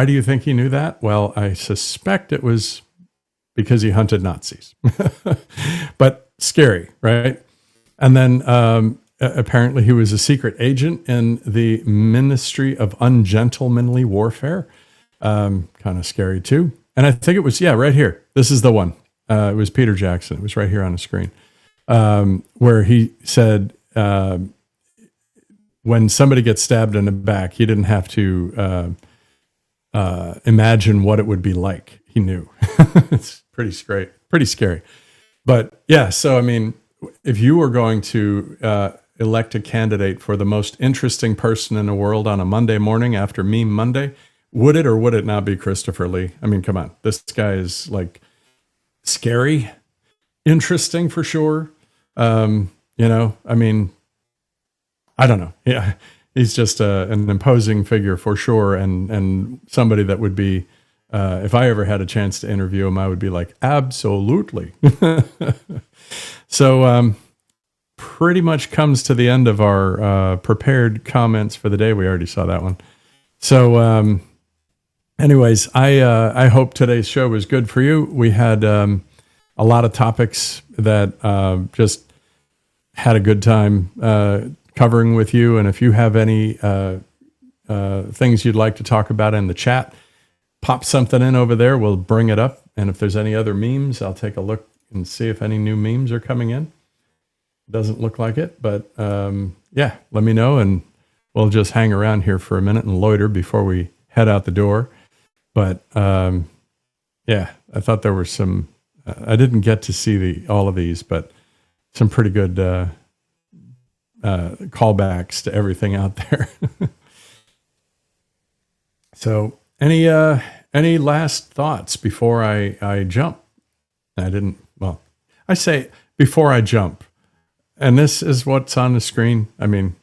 Speaker 1: do you think he knew that? Well, I suspect it was because he hunted Nazis, but scary, right? And then apparently he was a secret agent in the Ministry of Ungentlemanly Warfare. Kind of scary too. And I think it was, right here. This is the one. It was Peter Jackson. It was right here on the screen, where he said, when somebody gets stabbed in the back, he didn't have to imagine what it would be like. He knew. It's pretty scary. But yeah, so I mean, if you were going to elect a candidate for the most interesting person in the world on a Monday morning after Meme Monday, would it or would it not be Christopher Lee? I mean, come on. This guy is like scary, interesting for sure. I mean, I don't know. Yeah, he's just an imposing figure for sure, and somebody that would be, if I ever had a chance to interview him, I would be like, absolutely. So pretty much comes to the end of our prepared comments for the day. We already saw that one. So anyways, I hope today's show was good for you. We had a lot of topics that just had a good time covering with you. And if you have any things you'd like to talk about in the chat, pop something in over there. We'll bring it up. And if there's any other memes, I'll take a look and see if any new memes are coming in. Doesn't look like it, but yeah, let me know. And we'll just hang around here for a minute and loiter before we head out the door. But yeah, I thought there were some, I didn't get to see all of these, but some pretty good callbacks to everything out there. So any last thoughts before I jump? I say before I jump, and this is what's on the screen. I mean,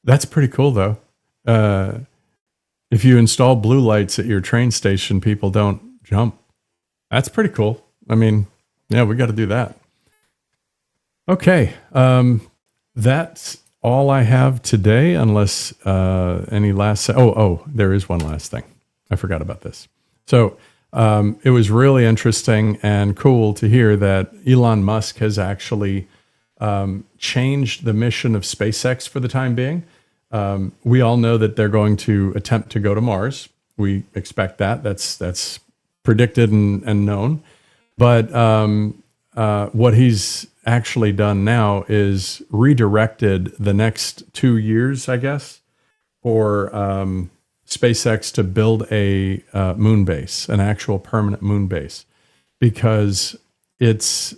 Speaker 1: that's pretty cool though. If you install blue lights at your train station, people don't jump. That's pretty cool. I mean, yeah, we got to do that. Okay. That's all I have today, unless any last... there is one last thing. I forgot about this. So it was really interesting and cool to hear that Elon Musk has actually changed the mission of SpaceX for the time being. We all know that they're going to attempt to go to Mars. We expect that. That's predicted and known. But what he's actually done now is redirected the next 2 years, I guess, for SpaceX to build a moon base, an actual permanent moon base, because it's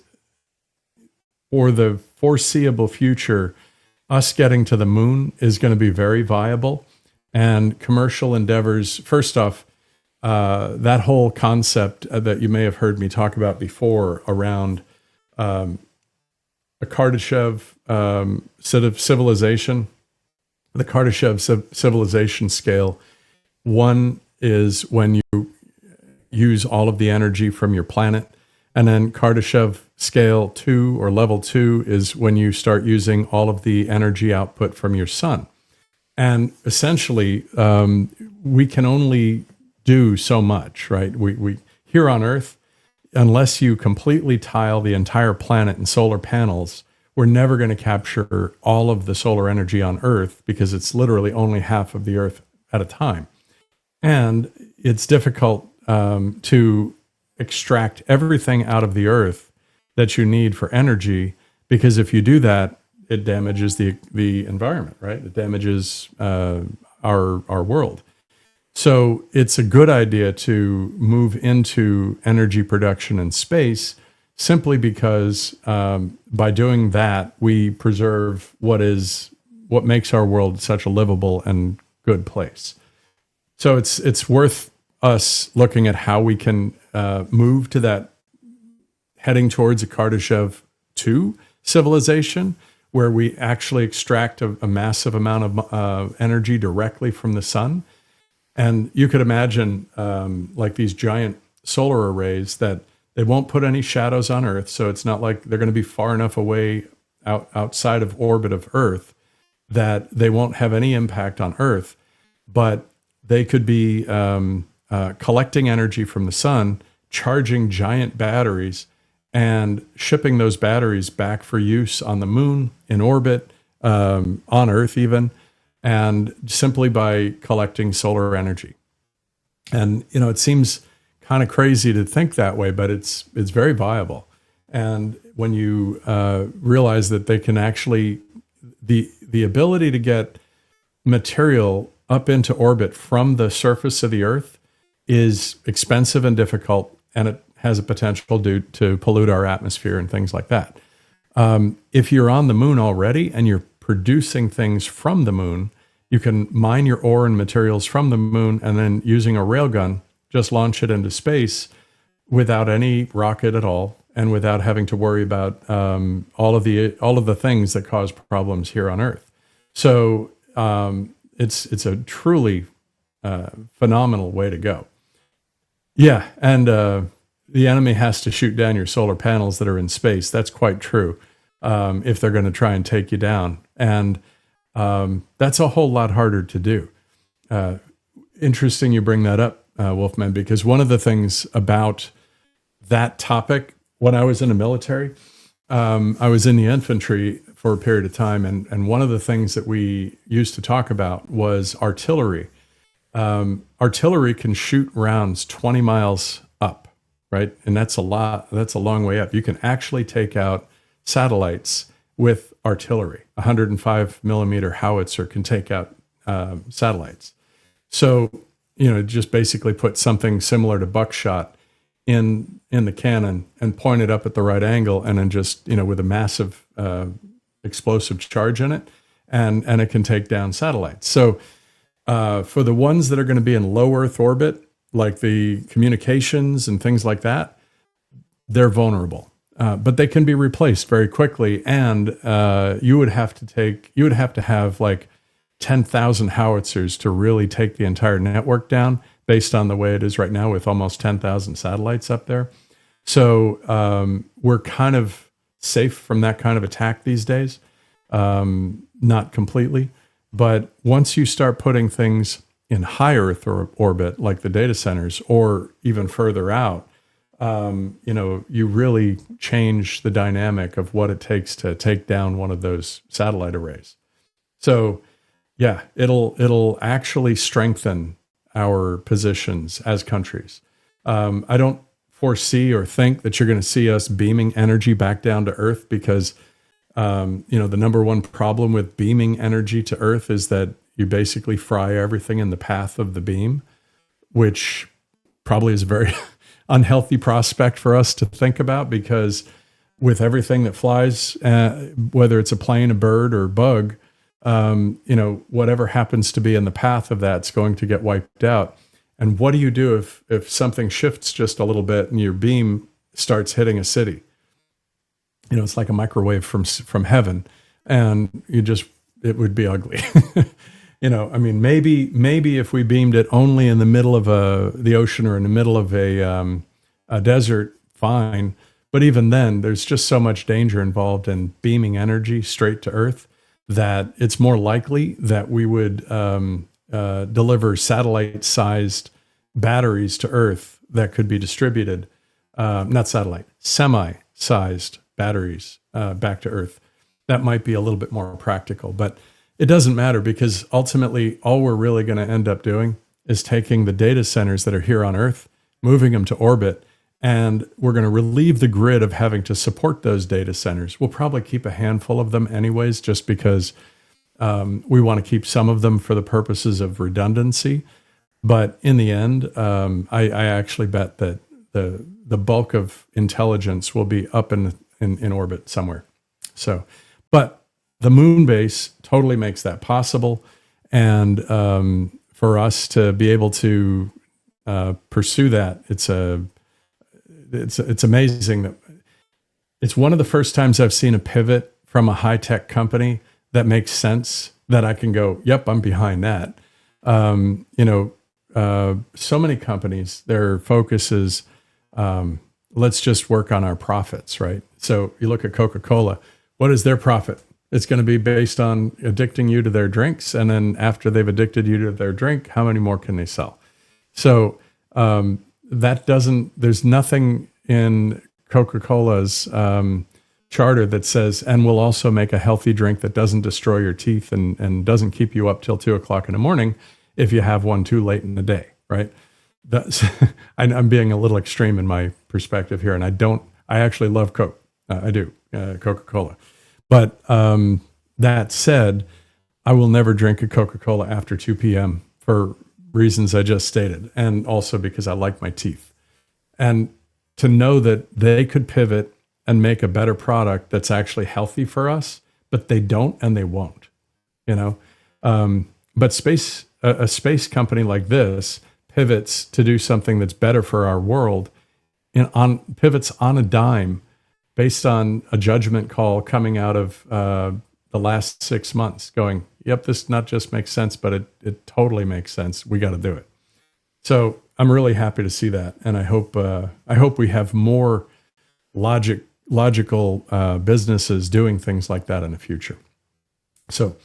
Speaker 1: for the foreseeable future, us getting to the moon is going to be very viable. And commercial endeavors, first off, that whole concept that you may have heard me talk about before around a Kardashev set of civilization, the Kardashev civilization scale. One is when you use all of the energy from your planet, and then Kardashev scale 2 or level 2 is when you start using all of the energy output from your sun. And essentially, we can only do so much, right? We here on Earth, unless you completely tile the entire planet in solar panels, we're never going to capture all of the solar energy on Earth because it's literally only half of the Earth at a time. And it's difficult to extract everything out of the Earth that you need for energy, because if you do that, it damages the environment, right? It damages our world. So it's a good idea to move into energy production in space, simply because by doing that, we preserve what makes our world such a livable and good place. So it's worth us looking at how we can move to that, heading towards a Kardashev 2 civilization, where we actually extract a massive amount of energy directly from the sun. And you could imagine like these giant solar arrays that they won't put any shadows on Earth. So it's not like they're going to be far enough away outside of orbit of Earth that they won't have any impact on Earth. But they could be collecting energy from the sun, charging giant batteries, and shipping those batteries back for use on the moon, in orbit, on Earth even, and simply by collecting solar energy. And, it seems kind of crazy to think that way, but it's very viable. And when you realize that they can actually, the ability to get material up into orbit from the surface of the Earth is expensive and difficult, and it has a potential to pollute our atmosphere and things like that. If you're on the moon already and you're producing things from the moon, you can mine your ore and materials from the moon, and then using a railgun, just launch it into space without any rocket at all, and without having to worry about all of the things that cause problems here on Earth. So it's a truly phenomenal way to go. Yeah, and the enemy has to shoot down your solar panels that are in space. That's quite true. If they're going to try and take you down, and that's a whole lot harder to do. Interesting you bring that up, Wolfman, because one of the things about that topic, when I was in the military, I was in the infantry for a period of time, and one of the things that we used to talk about was artillery. Artillery can shoot rounds 20 miles up, right? And that's a lot. That's a long way up. You can actually take out satellites with artillery. 105 millimeter howitzer can take out satellites. So, just basically put something similar to buckshot in the cannon and point it up at the right angle, and then just, with a massive explosive charge in it, and it can take down satellites. So for the ones that are going to be in low Earth orbit, like the communications and things like that, they're vulnerable. But they can be replaced very quickly, and you would have to have like 10,000 howitzers to really take the entire network down, based on the way it is right now with almost 10,000 satellites up there. So we're kind of safe from that kind of attack these days. Not completely, but once you start putting things in high Earth orbit, like the data centers, or even further out, you really change the dynamic of what it takes to take down one of those satellite arrays. So, yeah, it'll actually strengthen our positions as countries. I don't foresee or think that you're going to see us beaming energy back down to Earth, because the number one problem with beaming energy to Earth is that you basically fry everything in the path of the beam, which probably is a very unhealthy prospect for us to think about, because with everything that flies, whether it's a plane, a bird, or a bug, whatever happens to be in the path of that's going to get wiped out. And what do you do if something shifts just a little bit and your beam starts hitting a city? It's like a microwave from heaven, and it would be ugly. Maybe if we beamed it only in the middle of the ocean or in the middle of a desert, fine. But even then, there's just so much danger involved in beaming energy straight to Earth that it's more likely that we would deliver satellite-sized batteries to Earth that could be distributed, not satellite, semi-sized batteries back to Earth. That might be a little bit more practical, but it doesn't matter, because ultimately all we're really going to end up doing is taking the data centers that are here on Earth, moving them to orbit, and we're going to relieve the grid of having to support those data centers. We'll probably keep a handful of them anyways, just because we want to keep some of them for the purposes of redundancy. But in the end, I actually bet that the bulk of intelligence will be up in orbit somewhere. So, but the moon base totally makes that possible. And for us to be able to pursue that, it's amazing. That it's one of the first times I've seen a pivot from a high-tech company that makes sense, that I can go, yep, I'm behind that. So many companies, their focus is, let's just work on our profits, right? So you look at Coca-Cola, what is their profit? It's going to be based on addicting you to their drinks. And then after they've addicted you to their drink, how many more can they sell? So there's nothing in Coca-Cola's charter that says, and we'll also make a healthy drink that doesn't destroy your teeth and doesn't keep you up till 2:00 in the morning if you have one too late in the day, right? I'm being a little extreme in my perspective here, and I actually love Coke. I do, Coca-Cola. But That said, I will never drink a Coca-Cola after 2 p.m. for reasons I just stated, and also because I like my teeth. And to know that they could pivot and make a better product that's actually healthy for us, but they don't and they won't, you know. But a space company like this pivots to do something that's better for our world, pivots on a dime based on a judgment call coming out of the last 6 months, going, yep, this not just makes sense, but it totally makes sense. We got to do it. So I'm really happy to see that, and I hope we have more logical businesses doing things like that in the future. So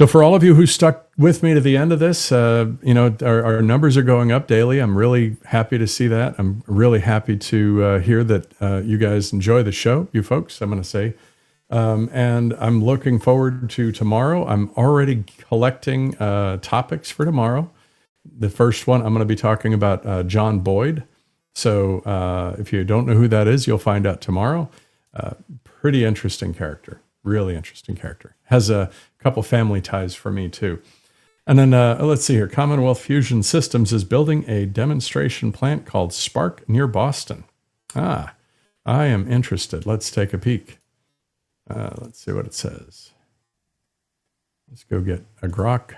Speaker 1: for all of you who stuck with me to the end of this, our numbers are going up daily. I'm really happy to see that. I'm really happy to hear that you guys enjoy the show, you folks, I'm going to say. And I'm looking forward to tomorrow. I'm already collecting topics for tomorrow. The first one, I'm going to be talking about John Boyd. So if you don't know who that is, you'll find out tomorrow. Pretty interesting character. Really interesting character. Has a couple family ties for me too. And then let's see here. Commonwealth Fusion Systems is building a demonstration plant called Spark near Boston. I am interested. Let's take a peek. Let's see what it says. Let's go get a grok.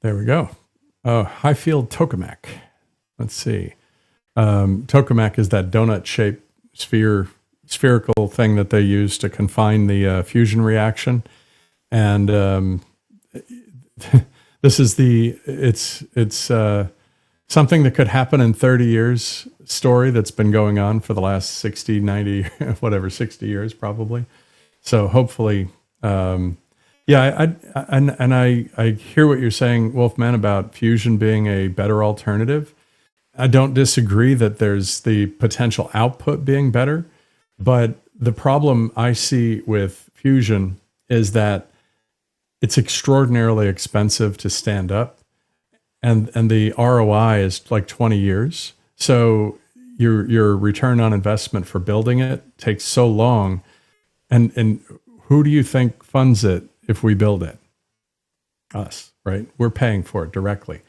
Speaker 1: There we go. Highfield tokamak. Let's see. Tokamak is that donut-shaped spherical thing that they use to confine the fusion reaction. And this is it's something that could happen in 30 years story that's been going on for the last 60, 90, whatever, 60 years probably. So hopefully, I hear what you're saying, Wolfman, about fusion being a better alternative. I don't disagree that there's the potential output being better, but the problem I see with fusion is that it's extraordinarily expensive to stand up, and the ROI is like 20 years. So your return on investment for building it takes so long, and who do you think funds it if we build it? Us, right? We're paying for it directly.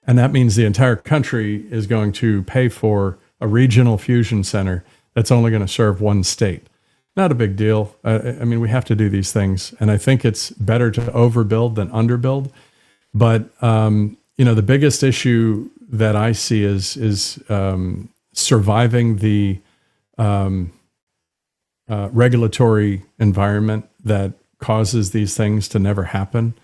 Speaker 1: And that means the entire country is going to pay for a regional fusion center that's only going to serve one state. Not a big deal. I mean, we have to do these things. And I think it's better to overbuild than underbuild. But, the biggest issue that I see is surviving the regulatory environment that causes these things to never happen.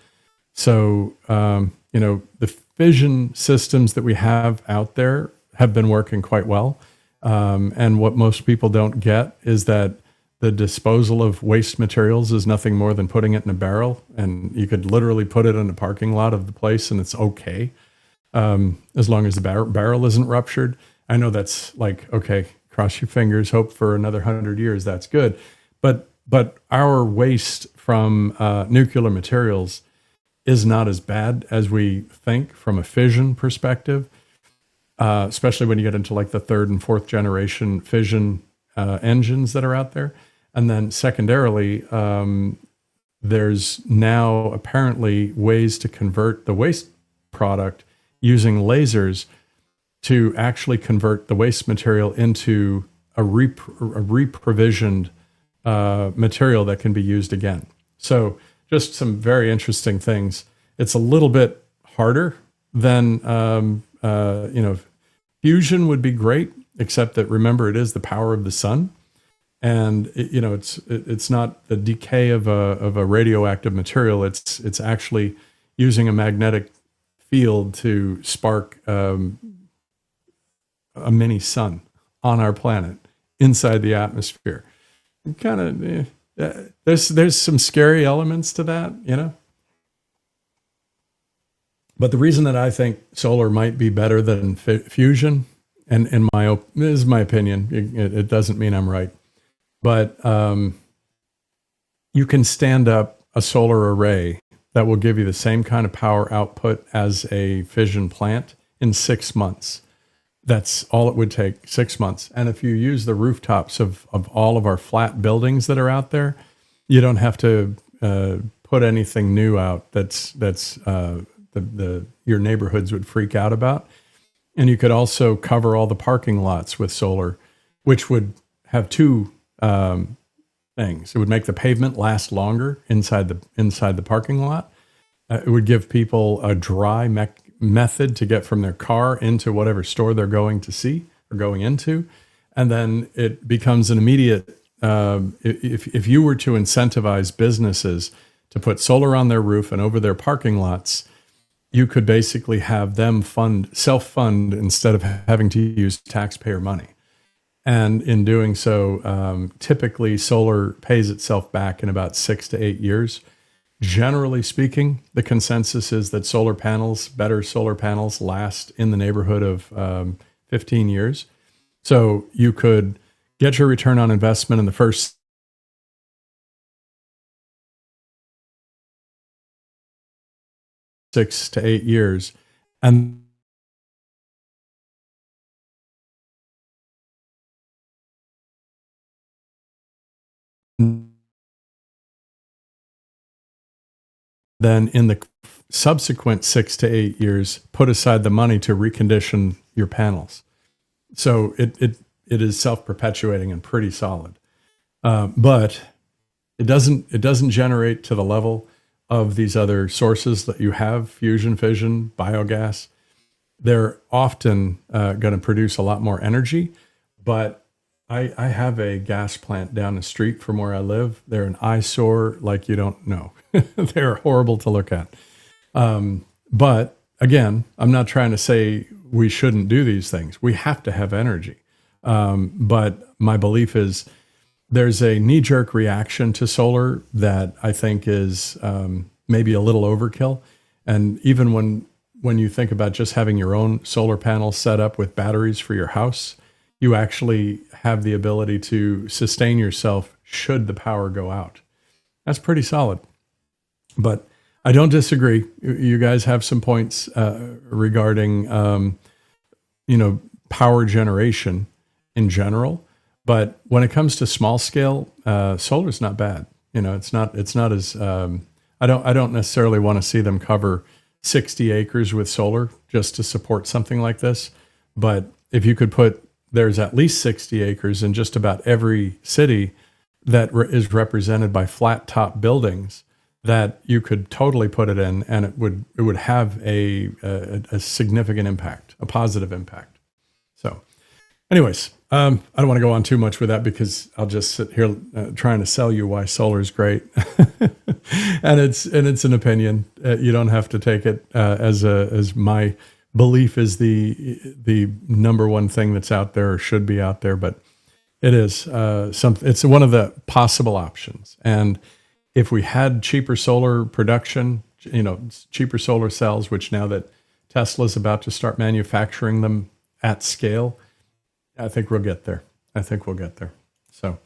Speaker 1: So, the fission systems that we have out there have been working quite well. And what most people don't get is that the disposal of waste materials is nothing more than putting it in a barrel. And you could literally put it in the parking lot of the place and it's okay. As long as the barrel isn't ruptured. I know that's like, okay, cross your fingers, hope for another 100 years. That's good. But our waste from nuclear materials is not as bad as we think from a fission perspective, especially when you get into like the third and fourth generation fission engines that are out there. And then secondarily, there's now apparently ways to convert the waste product using lasers to actually convert the waste material into a reprovisioned material that can be used again. So just some very interesting things. It's a little bit harder than, fusion would be great, except that remember, it is the power of the sun. And it's not the decay of a radioactive material. It's actually using a magnetic field to spark a mini sun on our planet inside the atmosphere. Kind of there's some scary elements to that, But the reason that I think solar might be better than fusion, and this is my opinion, it doesn't mean I'm right. But you can stand up a solar array that will give you the same kind of power output as a fission plant in 6 months. That's all it would take, 6 months. And if you use the rooftops of all of our flat buildings that are out there, you don't have to put anything new out that's your neighborhoods would freak out about. And you could also cover all the parking lots with solar, which would have two things. It would make the pavement last longer inside the parking lot. It would give people a dry method to get from their car into whatever store they're going to see or going into. And then it becomes an immediate, if you were to incentivize businesses to put solar on their roof and over their parking lots, you could basically have them self-fund instead of having to use taxpayer money. And in doing so, typically solar pays itself back in about 6 to 8 years. Generally speaking, the consensus is that better solar panels last in the neighborhood of 15 years. So you could get your return on investment in the first 6 to 8 years, and then in the subsequent 6 to 8 years, put aside the money to recondition your panels. So it is self-perpetuating and pretty solid, but it doesn't generate to the level of these other sources that you have: fusion, fission, biogas. They're often going to produce a lot more energy, but I have a gas plant down the street from where I live. They're an eyesore like you don't know. They're horrible to look at. But again, I'm not trying to say we shouldn't do these things. We have to have energy. But my belief is there's a knee-jerk reaction to solar that I think is maybe a little overkill. And even when you think about just having your own solar panel set up with batteries for your house, you actually have the ability to sustain yourself should the power go out. That's pretty solid. But I don't disagree. You guys have some points regarding, power generation in general. But when it comes to small scale, solar is not bad. It's not as I don't necessarily want to see them cover 60 acres with solar just to support something like this. But if you could there's at least 60 acres in just about every city that is represented by flat top buildings that you could totally put it in, and it would have a significant impact, a positive impact. So anyways, I don't want to go on too much with that because I'll just sit here trying to sell you why solar is great. and it's an opinion. You don't have to take it as my belief is the number one thing that's out there or should be out there, but it is it's one of the possible options. And if we had cheaper solar production, cheaper solar cells, which now that Tesla's about to start manufacturing them at scale, I think we'll get there. So,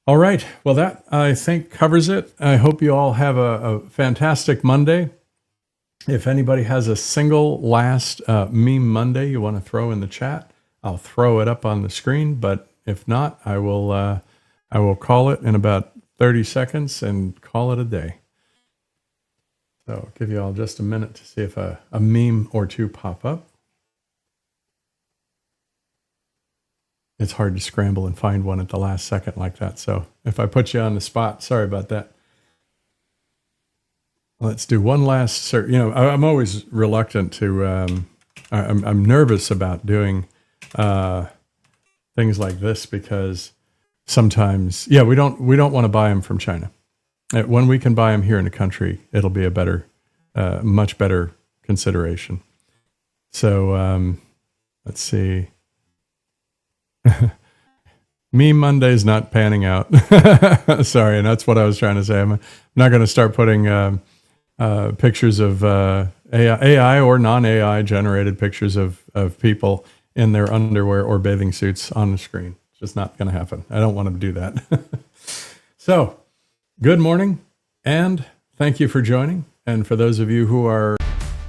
Speaker 1: all right. Well, that I think covers it. I hope you all have a fantastic Monday. If anybody has a single last meme Monday you want to throw in the chat, I'll throw it up on the screen. But if not, I will call it in about 30 seconds and call it a day. So I'll give you all just a minute to see if a meme or two pop up. It's hard to scramble and find one at the last second like that. So if I put you on the spot, sorry about that. Let's do one last search. I'm always reluctant to, I'm nervous about doing things like this because sometimes, we don't want to buy them from China. When we can buy them here in the country, it'll be a much better consideration. So let's see. Meme Monday's not panning out. Sorry, and that's what I was trying to say. I'm not going to start putting pictures of AI or non-AI generated pictures of people in their underwear or bathing suits on the screen. It's just not going to happen. I don't want to do that. So, good morning, and thank you for joining. And for those of you who are...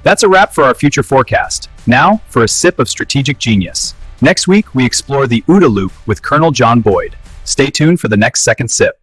Speaker 2: That's a wrap for our future forecast. Now, for a sip of strategic genius. Next week, we explore the OODA loop with Colonel John Boyd. Stay tuned for the next second sip.